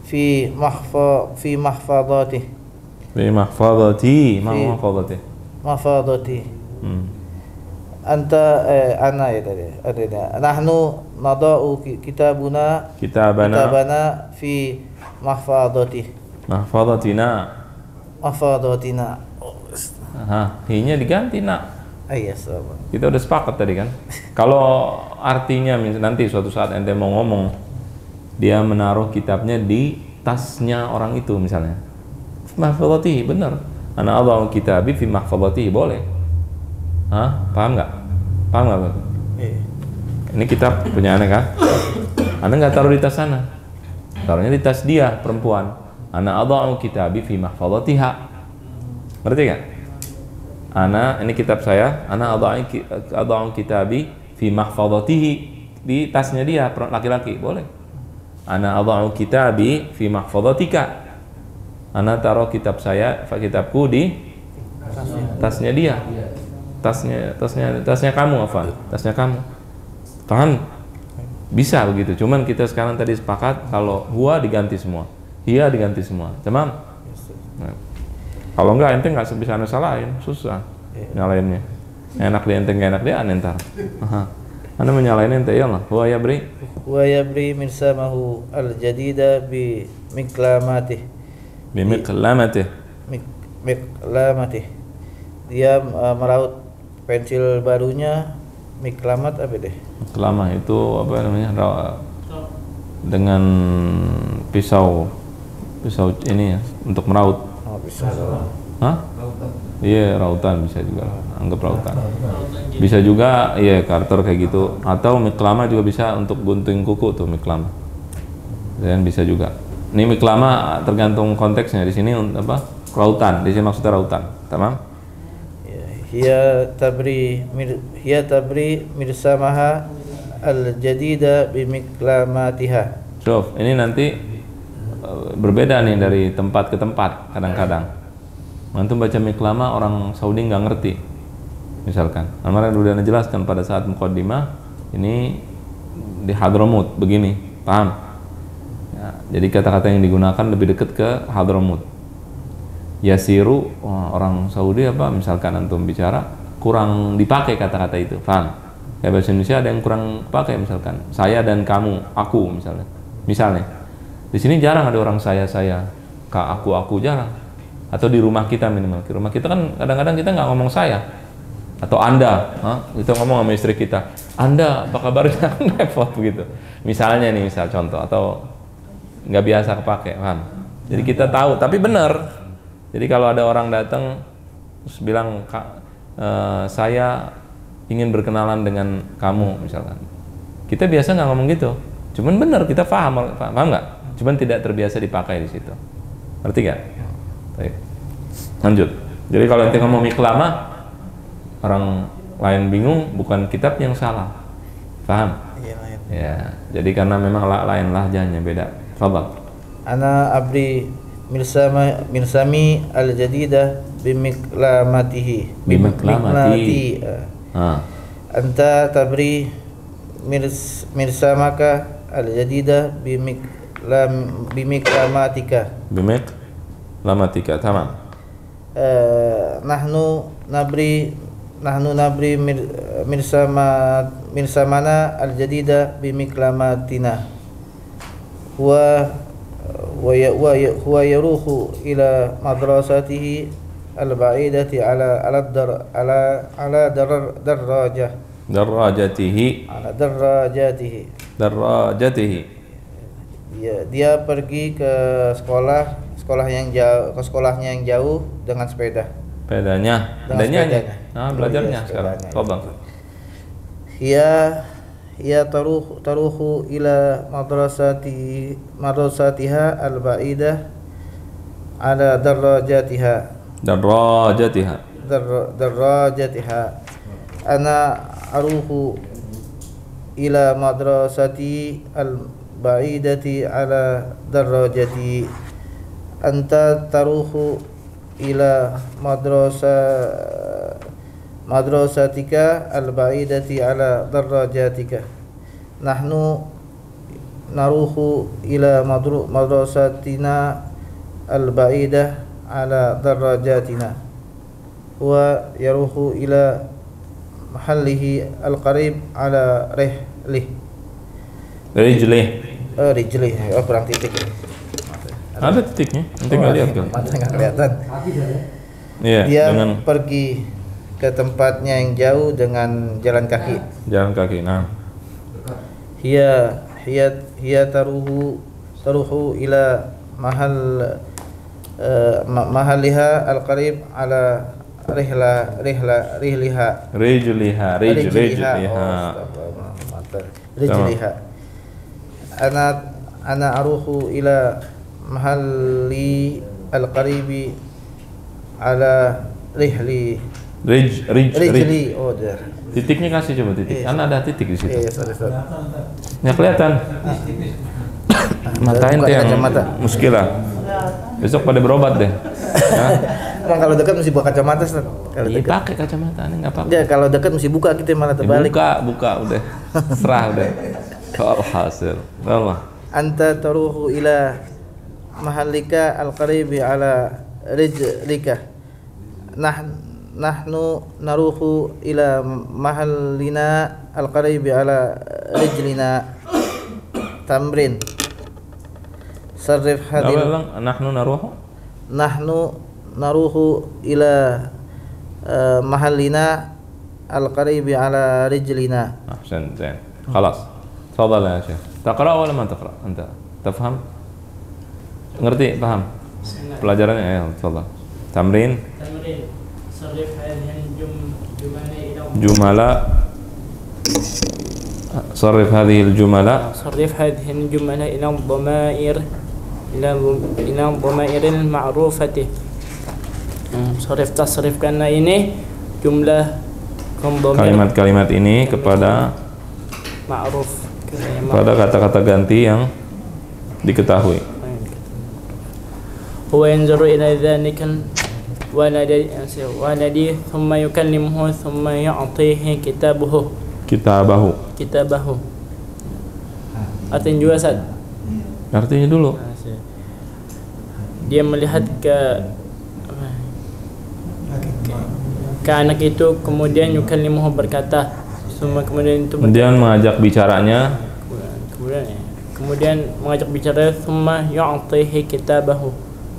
fi mahfadati. Anta ana ya tadi. Nahnu nada'u kitabana fi mahfadatina. Hi-nya diganti nak. Iya, sama. Kita udah sepakat tadi kan. Kalau artinya nanti suatu saat ente mau ngomong, dia menaruh kitabnya di tasnya orang itu misalnya. Mahfadati, benar. Ana adau kitabi fi mahfadati, boleh. Paham nggak? Ini kitab punya Anda kan? Anda nggak taruh di tas sana, taruhnya di tas dia, perempuan. Ana adau kitabi fi mahfadatiha. Ngerti nggak? Ini kitab saya. Ana adau kitabi fi mahfadatihi, di tasnya dia, laki-laki, boleh. Ana adau kitabi fi mahfadatika. Ana taruh kitabku di tasnya dia. Tasnya kamu apa? Tasnya kamu. Paham? Bisa begitu. Cuman kita sekarang tadi sepakat kalau huwa diganti semua, hiya diganti semua. Tamam? Nah. Kalau enggak ente nggak bisa salahin, susah nyalainnya. Enak dia ente, nggak enak dia aneh ntar. Anda menyalahin ente ya Allah. Huwa yabri min samahu al-jadida bi miklamatih. Miklamatih. Dia meraut pensil barunya. Miklamat apa deh? Miklamah itu apa namanya? Dengan pisau ini ya, untuk meraut. Oh, pisau. Iya, rautan bisa juga, anggap rautan. Bisa juga, iya, karter kayak gitu. Atau miklama juga bisa untuk gunting kuku tuh miklama. Dan bisa juga. Ini miklama tergantung konteksnya. Di sini apa? Rautan. Di sini maksudnya rautan. Tamam? Hiya tabri mirsamaha al-jadida bimiklamatiha. Ini nanti berbeda nih dari tempat ke tempat kadang-kadang. Antum baca miklama orang Saudi nggak ngerti. Misalkan, kemarin udah dijelaskan pada saat muqaddimah ini di Hadramut begini, paham? Ya, jadi kata-kata yang digunakan lebih dekat ke Hadramut. Yasiru, orang Saudi apa misalkan antum bicara kurang dipakai kata-kata itu, paham? Kayak bahasa Indonesia ada yang kurang pakai, misalkan saya dan kamu, aku misalnya di sini jarang ada orang saya, aku jarang. Atau di rumah kita minimal, di rumah kita kan kadang-kadang kita nggak ngomong saya atau anda, kita ngomong sama istri kita, anda apa kabarnya, repot begitu. Misalnya nih, misal contoh, atau nggak biasa kepake, paham? Jadi kita tahu, tapi benar. Jadi kalau ada orang datang terus bilang saya ingin berkenalan dengan kamu misalkan. Kita biasa nggak ngomong gitu. Cuman benar kita paham nggak? Cuman tidak terbiasa dipakai di situ. Ngerti nggak? Baik. Lanjut. Jadi kalau ente ngomong miklama, orang lain bingung, bukan kitab yang salah. Paham? Iya, lain. Ya. Jadi karena memang lain lahjanya beda. Fadhal. Ana abri mirsami al-jadidah bimiklamatihi. Bimiklamati. Anta tabri mirsamaka al-jadidah bimiklamatika. Bimiklamatika, tamam. Nahnu nabri mirsamana al-jadidah bimiklamatina. Huwa yaruhu ila madrasatihi al-ba'idati ala darajatihi. Ya, dia pergi ke sekolahnya yang jauh dengan sepeda. Sepedanya. Belajarnya sekarang. Tolong. Ia taruhu ila madrasatiha al-ba'idah ala darajatiha. Ana aruhu ila madrasati al-ba'idati ala darajati. Anta taruhu ila madrasatika al-ba'idati ala darajatika. Nahnu naruhu ila madrasatina al-ba'idah ala darajatina. Huwa yaruhu ila mahallihi al-qarib ala rijlih. Kurang titik. Ada titiknya, nanti nggak lihat kan? Mata nggak kelihatan. Iya, dia pergi ke tempatnya yang jauh dengan jalan kaki. Nah. Hiya taruhu ila mahalliha al-qarib ala rijliha. Ana aruhu ila mahalli al-qaribi ala rijli. Oh, der. Titiknya kasih coba titik. Kan ada titik di situ. Iya, sorry. Nggak kelihatan. Mata ente yang muskilah. Besok pada berobat deh. Nah, kalau dekat mesti buka kacamata, Ustaz. Iya, pakai kacamata, ini nggak apa-apa. Ya, kalau dekat mesti buka, kita malah terbalik. Buka udah. Serah udah. Kalau hasil. Allah. Anta taruhu ila mahallika al-qaribi ala rijlika. Nahnu naruhu ila mahallina al-qaribi ala rijlina. Tamrin. Sarrif hadil. Nahnu naruhu ila mahallina al-qaribi ala rijlina. Ahsan, zain. Khalas. Tafadhal ya Syekh. Taqra wala ma taqra? Anta tafham? Ngerti? Paham? Pelajarannya ya, tafadhal. Tamrin. Sarrif hadhihi jumala. Sarrif hadhihi al-jumala. Sarrif hadhihi al-jumala ila dhamair al-ma'rufati. Tasrifkan ini jumlah kalimat-kalimat ini kepada ma'ruf, pada kata-kata ganti yang diketahui. Huwa yanzuru ila dhalika waladi thumma yukallimuhu thumma yu'tihi kitabahu. Artinya juga Ustaz. Artinya dulu. Dia melihat ke anak itu, kemudian yukallimuhu berkata, kemudian mengajak bicaranya, kemudian mengajak bicara, thumma yu'tihi kitabahu.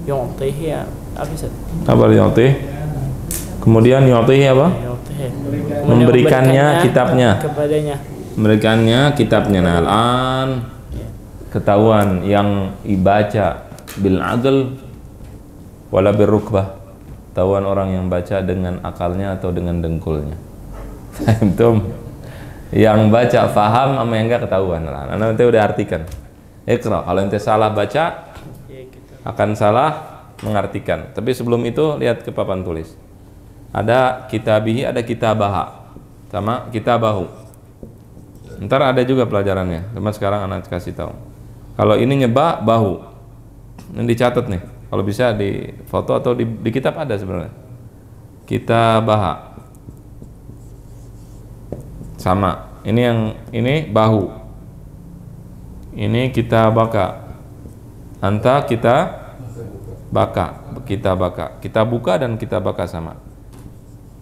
Yu'tihi apa Ustaz? Apa yu'tihi? Kemudian yu'tihi apa? Memberikannya kitabnya kepadanya. Memberikannya kitabnya. Nah, al-an ketahuan yang dibaca bil adl wala bil rukbah. Ketahuan orang yang baca dengan akalnya atau dengan dengkulnya. Antum yang baca faham sama yang enggak ketahuan lah. Nanti udah artikan. Iqra. Kalau ente salah baca akan salah mengartikan. Tapi sebelum itu lihat ke papan tulis. Ada kitabihi, ada kitabaha. Sama kitabahu. Ntar ada juga pelajarannya. Cuma sekarang anak kasih tahu. Kalau ini nyebak bahu. Ini dicatat nih. Kalau bisa di foto atau di kitab ada sebenarnya. Kitabaha. Sama. Ini bahu. Ini kitabaka. Anta kita baka. Kita baka. Kita buka dan kita baka sama.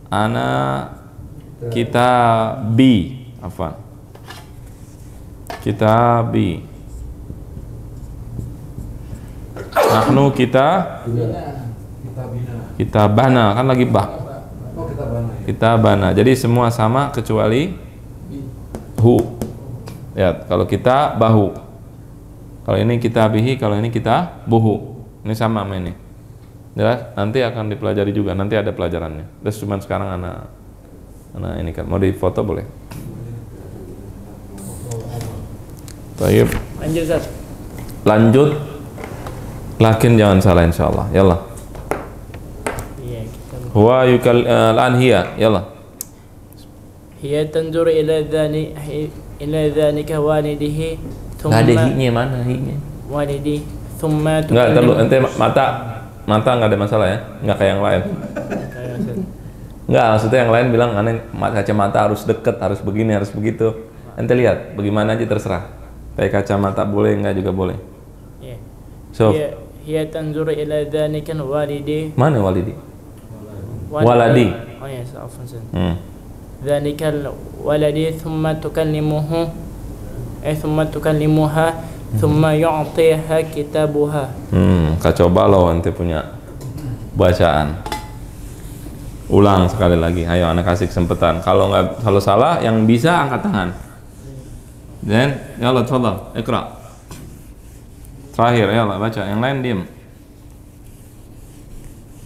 Ana kita bi. Afwan. Kita bi. Nahnu kita bana kan lagi bah. Kita bana. Jadi semua sama kecuali hu. Ya, kalau kita bahu. Kalau ini kita bihi, kalau ini kita buhu. Ini sama ini. Jelas? Nanti akan dipelajari juga. Nanti ada pelajarannya. Terus cuman sekarang anak ini kan mau difoto boleh. Baik. Lanjut Ustaz. Lanjut. Lakin jangan salah insyaallah. Yallah. Iya, kita Huwa yukal al-an hiya. Yallah. hiya tanzuru ila dhanika walidihi Nggak ada hi-nya, mana hi-nya? walidi thumma Enggak, terlalu ente mata nggak ada masalah ya. Nggak kayak yang lain. Nggak, maksudnya yang lain bilang aneh kacamata harus deket, harus begini, harus begitu. Ente lihat, bagaimana aja terserah. Kayak kacamata boleh, nggak juga boleh. Iya. So, hiya tanzuru ila dhanika walidi. mana walidi? Waladi. Oh ya, afwan Ustaz. Hmm. waladi thumma tukallimuhu thumma tukallimuha thumma yu'tiha kitabuha. Kacau balau ente punya bacaan. Ulang sekali lagi. Ayo anak kasih kesempatan. Kalau salah yang bisa angkat tangan. Dan ya Allah, tafadhal, Iqra. Terakhir ya Allah, baca. Yang lain diam.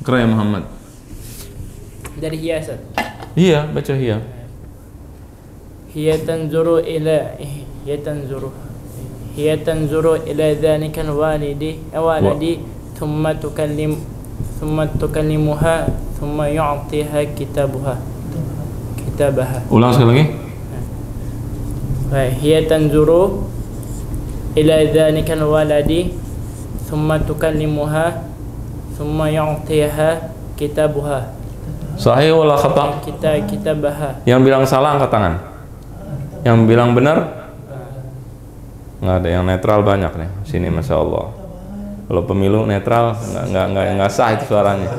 Iqra ya Muhammad. Dari hiya Ustaz. Iya, baca hiya. hiya tanzuru ila dhanika walidi thumma tukallimuha thumma yu'tiha kitabaha. Ulang sekali lagi. hiya tanzuru ila dhanika waladi thumma tukallimuha thumma yu'tiha kitabaha. Sahih wala khata? Kitabaha. Yang bilang salah angkat tangan. Yang bilang benar? Nggak ada, yang netral banyak nih sini, masya Allah. Kalau pemilu netral nggak sah itu suaranya.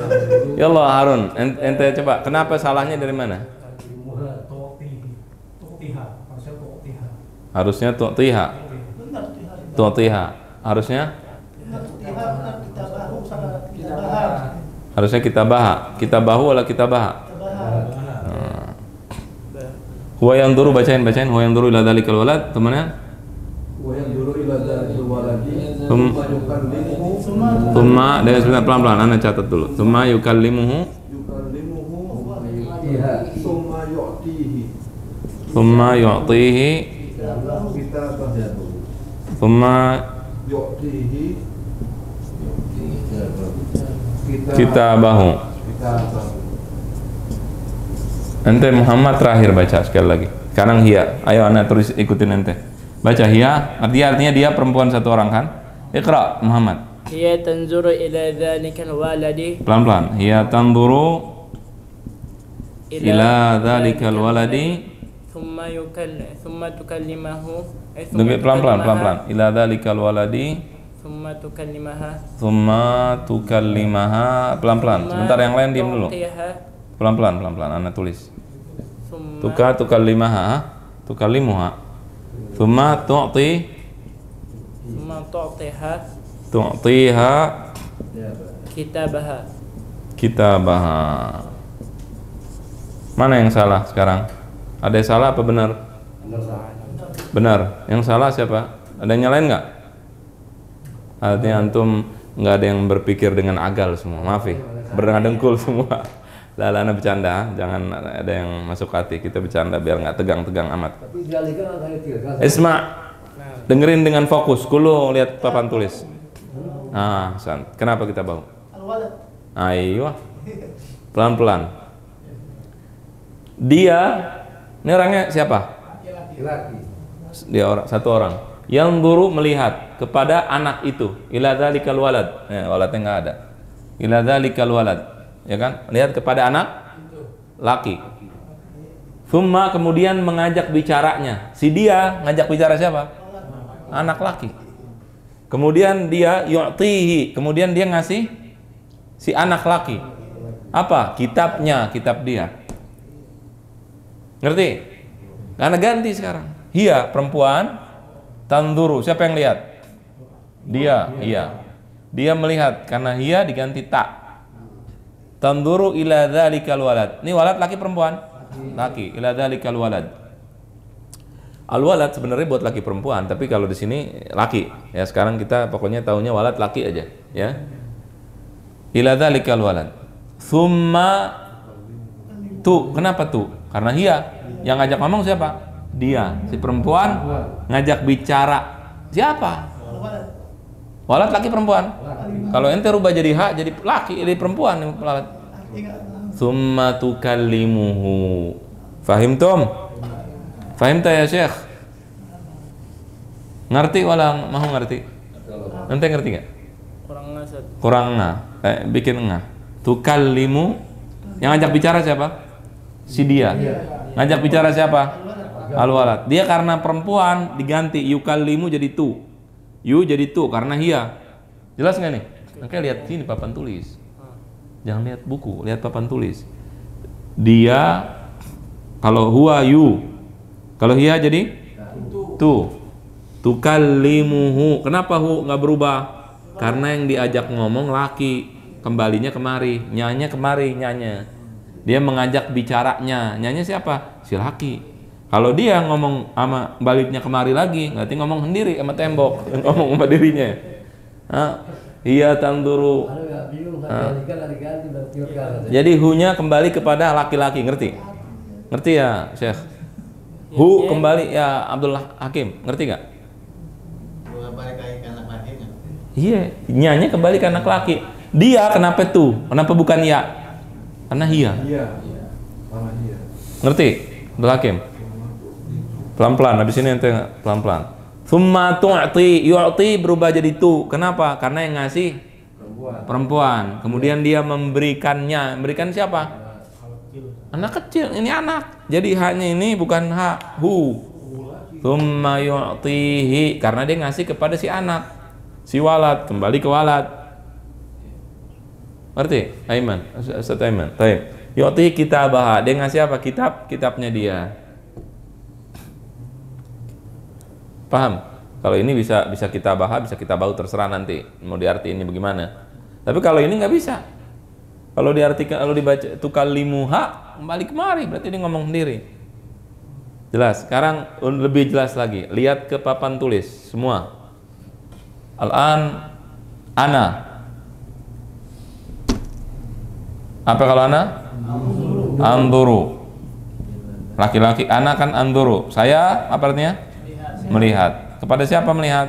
Ya Allah Harun, ente coba, kenapa salahnya dari mana? Harusnya tu'tiha. Harusnya? Harusnya kitabaha. Kitabahu wala kitabaha? Huwa yang duru, bacain. Huwa yang duru ila dhalikal walad. Temannya? Thumma, dari sebentar pelan-pelan, anda catat dulu. Thumma yukallimuhu. Thumma yu'tihi. Thumma kitabahu. Ente Muhammad terakhir baca sekali lagi. Sekarang hiya. Ayo anak terus ikutin ente. Baca hiya. Artinya dia perempuan satu orang kan? Iqra Muhammad. Hiya tanzuru ila dhalikal waladi. Pelan-pelan. Hiya tanzuru ila dhalikal waladi. Thumma tukallimahu. Pelan-pelan. Ila dhalikal waladi. Thumma tukallimaha. Pelan-pelan. Sebentar yang lain diam dulu. Pelan-pelan. Anak tulis. Tukallimaha. Tukallimuha. Thumma tu'tiha kitabaha. Mana yang salah sekarang? Ada yang salah apa benar? Benar. Yang salah siapa? Ada yang nyalain nggak? Artinya antum nggak ada yang berpikir dengan agal semua. Maaf ya. Berenang dengkul semua. Lah, ana bercanda, jangan ada yang masuk hati. Kita bercanda biar nggak tegang-tegang amat. Isma, dengerin dengan fokus. Kulo lihat papan tulis. Ah, kenapa kita bau? Ayo, pelan-pelan. Dia, ini orangnya siapa? Dia satu orang. Yang guru melihat kepada anak itu. Ila dzalikal walad. Waladnya nggak ada. Ila dzalikal walad. Ya kan? Lihat kepada anak laki. Thumma kemudian mengajak bicaranya. Si dia ngajak bicara siapa? Anak laki. Kemudian dia yu'tihi, kemudian dia ngasih si anak laki. Apa? Kitabnya, kitab dia. Ngerti? Karena ganti sekarang. Hiya perempuan, tanduru. Siapa yang lihat? Dia, iya. Dia melihat karena hiya diganti tak. Tanduru ila dzalikal walad. Ini walad laki perempuan? Laki. Ila dzalikal walad. Al-walad sebenarnya buat laki perempuan, tapi kalau di sini laki. Ya, sekarang kita pokoknya taunya walad laki aja, ya. Ila dzalikal walad. Tsumma tu. Kenapa tu? Karena hiya. Yang ngajak ngomong siapa? Dia, si perempuan ngajak bicara. Siapa? Walad laki perempuan. Kalau ente rubah jadi hak jadi laki, jadi perempuan. Tsumma tukallimuhu. Fahimtum? Fahimta ya Syekh? Ngerti wala mau ngerti? Ente ngerti gak? Kurang ngah. Bikin ngah. Tukallimu. Yang ngajak bicara siapa? Si dia. Ngajak bicara siapa? Al-walad. Dia karena perempuan diganti yukallimu jadi tu. Yu jadi tu karena hiya. Jelas nggak nih? Makanya lihat sini papan tulis. Jangan lihat buku, lihat papan tulis. Dia kalau huwa yu. Kalau hiya jadi tu. Tukallimuhu. Kenapa hu nggak berubah? Karena yang diajak ngomong laki, kembalinya kemari, nyanya kemari, nyanya. Dia mengajak bicaranya. Nyanya siapa? Si laki. Kalau dia ngomong sama baliknya kemari lagi, berarti ngomong sendiri sama tembok, ngomong sama dirinya. Iya tanduru. Jadi hu-nya kembali kepada laki-laki, ngerti? Ngerti ya, Syekh? Hu kembali ya Abdullah Hakim, ngerti nggak? Iya, nyanya kembali ke anak laki. Dia kenapa tuh? Kenapa bukan ya? Karena hiya. Ngerti? Abdullah Hakim? Pelan-pelan, habis ini ente pelan-pelan. Tsumma tu'ti, yu'ti berubah jadi tu. Kenapa? Karena yang ngasih perempuan. Kemudian dia memberikannya. Memberikan siapa? Anak kecil, ini anak. Jadi haknya ini bukan hak hu. Tsumma yu'tihi, karena dia ngasih kepada si anak. Si walad, kembali ke walad. Ngerti? Aiman, Ustaz Aiman. Baik. Yu'tihi kitabah, dia ngasih apa? Kitabnya dia. Paham? Kalau ini bisa kita bahas, bisa kita bau, terserah nanti mau diartiinnya bagaimana. Tapi kalau ini nggak bisa. Kalau diartikan, kalau dibaca tukallimuha, kembali kemari, berarti dia ngomong sendiri. Jelas. Sekarang lebih jelas lagi. Lihat ke papan tulis semua. Al-an ana. Apa kalau ana? Anduru. Laki-laki ana kan anduru. Saya apa artinya? Melihat. Kepada siapa melihat?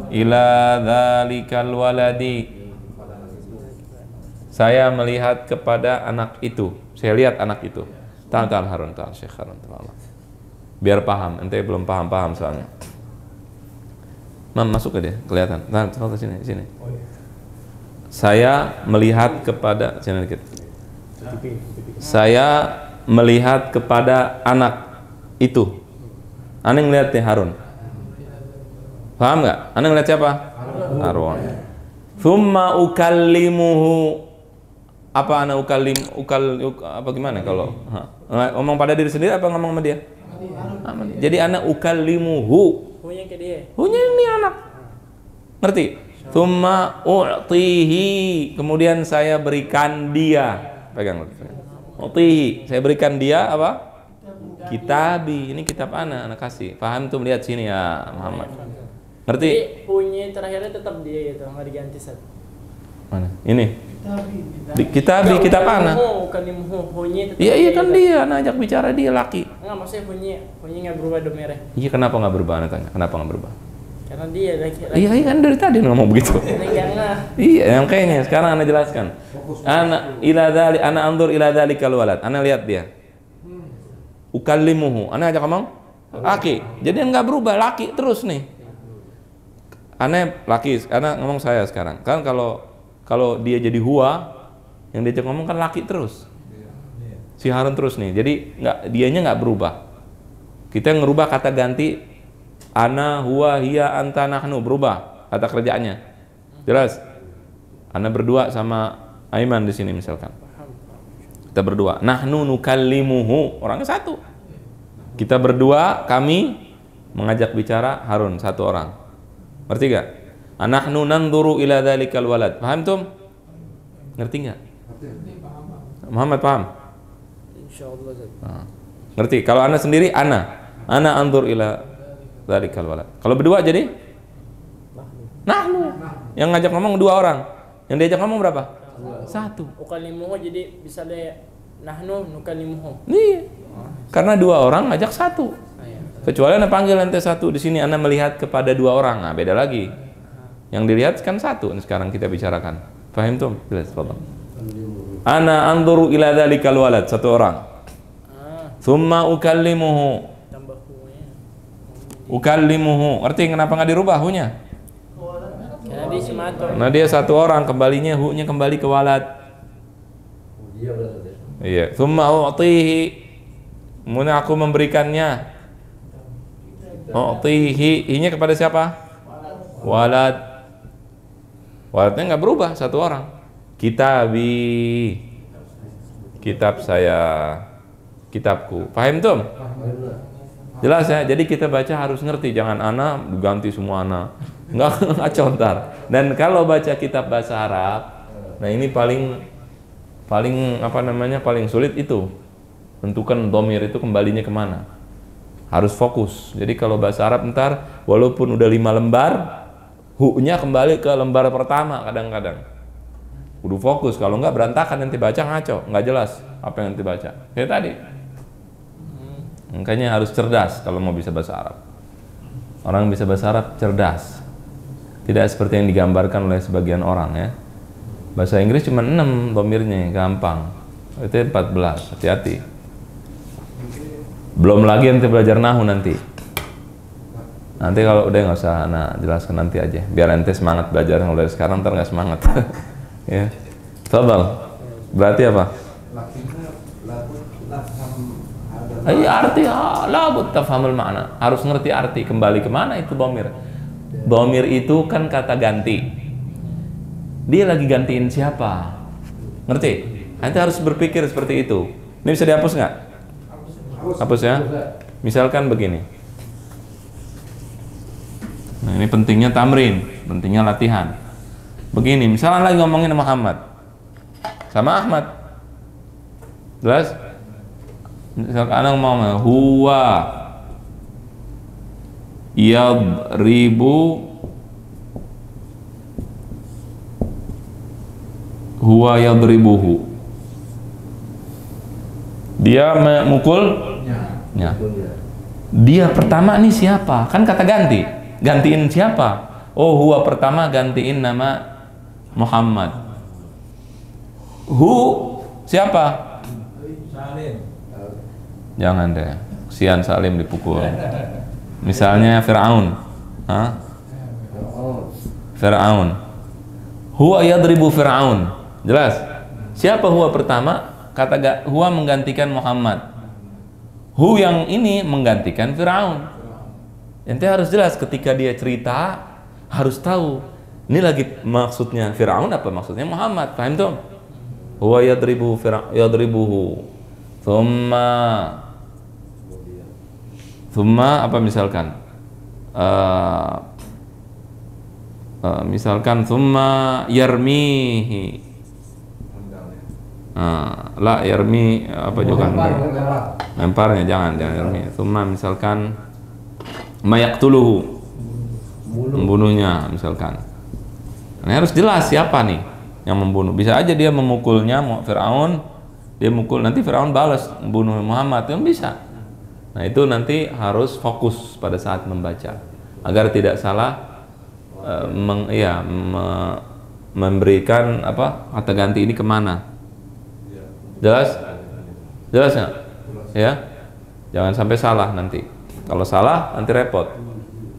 Ila dzalikal waladi. Saya melihat kepada anak itu. Saya lihat anak itu. Ta'al Harun, ta'al Syekh Harun, ta'al. Biar paham. Ente belum paham soalnya. Masuk ke dia, kelihatan. Nah, coba ke sini. Saya melihat kepada sini dikit. Saya melihat kepada anak itu. Anda ngeliat nih Harun. Paham nggak? Anda ngeliat siapa? Harun. Thumma ukallimuhu. Apa ana apa gimana kalau ngomong pada diri sendiri apa ngomong sama dia? Jadi ana ukallimuhu. Hunya ini anak. Ngerti? Thumma u'tihi. Kemudian saya berikan dia. Pegang. U'tihi. Saya berikan dia apa? Kitabi, ini kitab anak kasih. Paham tuh, melihat sini ya Muhammad. Ngerti? Jadi punya terakhirnya tetap dia itu, nggak diganti satu. Mana? Ini. kitab ana. Iya kan dia, ana ajak bicara dia laki. Enggak, maksudnya hunyi nggak berubah domirnya. Iya, kenapa nggak berubah? Ana tanya, kenapa nggak berubah? Karena dia laki. Iya kan dari tadi ngomong begitu. Iya, yang kayaknya sekarang ana jelaskan. Ana anzur ila dzalikal walad. Ana lihat dia. Ukallimuhu. Ana ajak ngomong laki. Jadi nggak berubah, laki terus nih. Ana laki, ana ngomong saya sekarang. Kan kalau dia jadi huwa, yang diajak ngomong kan laki terus. Si Harun terus nih. Jadi dianya nggak berubah. Kita ngerubah kata ganti ana, huwa, hiya, anta, nahnu, berubah kata kerjaannya. Jelas? Ana berdua sama Aiman di sini misalkan. Kita berdua. Nahnu nukallimuhu, orangnya satu. Kita berdua, kami mengajak bicara Harun, satu orang. Ngerti gak? Nahnu nanzuru ila dzalikal walad. Paham tum? Ngerti gak? Muhammad paham? Insyaallah. Nah, ngerti? Kalau ana sendiri, ana anzur ila dzalikal walad. Kalau berdua jadi nahnu. Yang ngajak ngomong dua orang. Yang diajak ngomong berapa? Satu. Ukalimuhu jadi bisa deh nahnu nukalimuhu. Iya. Karena dua orang ngajak satu. Kecuali ana panggil ente satu, di sini ana melihat kepada dua orang. Nah, beda lagi. Yang dilihat kan satu. Ini sekarang kita bicarakan. Paham tuh? Jelas, tafadhal. Ana anzuru ila dzalikal walad, satu orang. Tsumma ukallimuhu. Ukallimuhu. Arti kenapa nggak dirubah hunya? Nah dia satu orang, kembalinya hunya kembali ke walad. Iya. Tsumma u'tihi. Kemudian aku memberikannya. U'tihi. Hinya kepada siapa? Walad. Waladnya nggak berubah, satu orang. Kitabi. Kitab saya. Kitabku. Paham tuh? Jelas ya, jadi kita baca harus ngerti, jangan ana diganti semua ana, nggak contar. Dan kalau baca kitab bahasa Arab, nah ini paling apa namanya, paling sulit itu, tentukan dhamir itu kembalinya kemana, harus fokus. Jadi kalau bahasa Arab ntar walaupun udah 5 lembar, hu-nya kembali ke lembar pertama kadang-kadang. Udah fokus, kalau nggak berantakan nanti baca ngaco, nggak jelas apa yang nanti baca. Kayak tadi. Makanya harus cerdas kalau mau bisa bahasa Arab. Orang yang bisa bahasa Arab cerdas. Tidak seperti yang digambarkan oleh sebagian orang ya. Bahasa Inggris cuma 6 dhamirnya, gampang. Itu 14, hati-hati. Belum lagi nanti belajar nahu nanti. Nanti kalau udah nggak usah jelaskan nanti aja. Biar ente semangat belajar mulai sekarang, ntar nggak semangat. Ya. Tafadhal. Berarti apa? Arti labud tafhamul makna, harus ngerti arti. Kembali kemana itu dhamir? Dhamir itu kan kata ganti. Dia lagi gantiin siapa? Ngerti? Nanti harus berpikir seperti itu. Ini bisa dihapus nggak? Hapus ya. Misalkan begini. Nah ini pentingnya tamrin, pentingnya latihan. Begini, misalnya lagi ngomongin Muhammad sama Ahmad, jelas? Misalkan anak mau huwa yadribu, huwa yadribuhu, dia memukulnya. Dia pertama nih siapa? Kan kata ganti, gantiin siapa? Oh huwa pertama gantiin nama Muhammad. Hu siapa? Jangan deh, kesian Salim dipukul. Misalnya Fir'aun. Fir'aun. Huwa yadribu Fir'aun. Jelas? Siapa huwa pertama? Kata huwa menggantikan Muhammad. Hu yang ini menggantikan Fir'aun. Ente harus jelas ketika dia cerita, harus tahu. Ini lagi maksudnya Fir'aun apa maksudnya Muhammad. Paham tuh? Huwa yadribu yadribuhu. Thumma apa misalkan? Misalkan thumma yarmihi. La yarmi apa juga? Lemparnya jangan yarmi. Thumma misalkan mayaqtuluhu, membunuhnya misalkan. Ini harus jelas siapa nih yang membunuh. Bisa aja dia memukulnya, Fir'aun, dia mukul, nanti Fir'aun balas membunuh Muhammad, kan bisa. Nah itu nanti harus fokus pada saat membaca agar tidak salah memberikan apa kata ganti ini kemana. Jelas? Jelas nggak? Ya, jangan sampai salah nanti. Kalau salah nanti repot,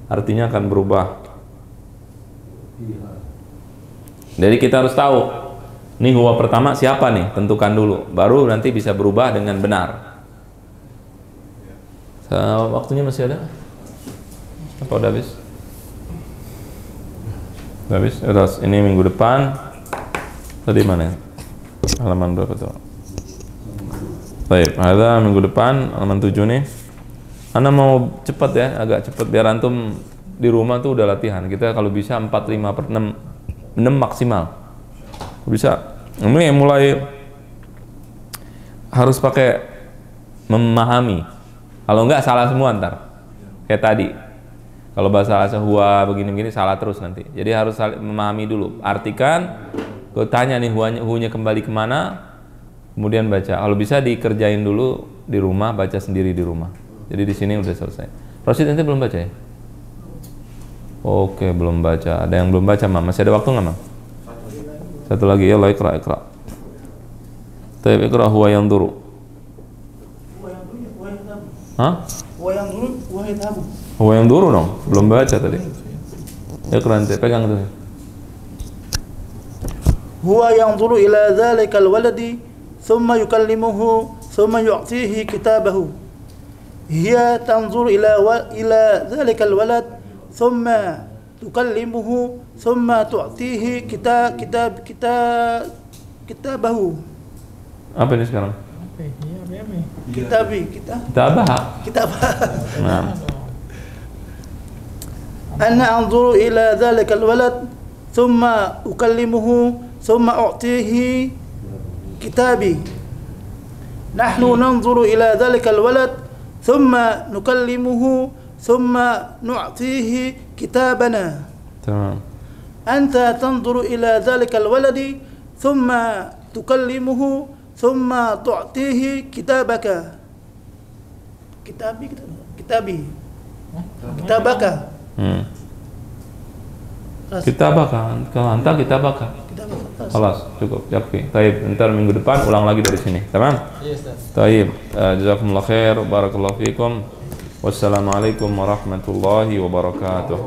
artinya akan berubah. Jadi kita harus tahu nih huwa pertama siapa nih, tentukan dulu, baru nanti bisa berubah dengan benar. Waktunya masih ada? Apa udah habis? Udah habis? Terus ini minggu depan tadi mana? Halaman berapa tuh? Baik, ada minggu depan halaman 7 nih. Anda mau cepat ya, agak cepat biar antum di rumah tuh udah latihan. Kita kalau bisa 4, 5 per 6 maksimal. Bisa. Ini mulai harus pakai memahami. Kalau enggak salah semua ntar. Kayak tadi. Kalau bahasa huwa begini-begini salah terus nanti. Jadi harus memahami dulu. Artikan, gue tanya nih huwanya kembali kemana, kemudian baca. Kalau bisa dikerjain dulu di rumah, baca sendiri di rumah. Jadi di sini udah selesai. Rosid nanti belum baca ya? Oke, belum baca. Ada yang belum baca, Mam? Masih ada waktu nggak, Mam? Satu lagi ya, la ikra. Taib ikra huwa yang duru. Hah? Huwa yang duru dong. Belum baca tadi. Ikra nanti, pegang tuh. Huwa yang duru ila dzalikal waladi thumma yukallimuhu thumma yu'tihi kitabahu. Hiya tanzur ila dzalikal walad thumma tukallimuhu thumma tu'tihi kitabahu. Apa ini sekarang? Kitabah. Nah. Ana anzuru ila dzalikal walad thumma ukallimuhu thumma u'tihi kitabi. Nahnu nanzuru ila dzalikal walad thumma nukallimuhu thumma nu'tihi kitabana. Tamam. Anta tanzuru ila dzalikal waladi thumma tukallimuhu thumma tu'tihi kitabaka. Kitabaka. Kalau anta kitabaka. Kelas cukup. Yakfi. Taib. Ntar minggu depan ulang lagi dari sini. Tamam? Iya, Ustaz. Taib. Jazakumullah khair. Barakallahu fikum. Wassalamualaikum warahmatullahi wabarakatuh.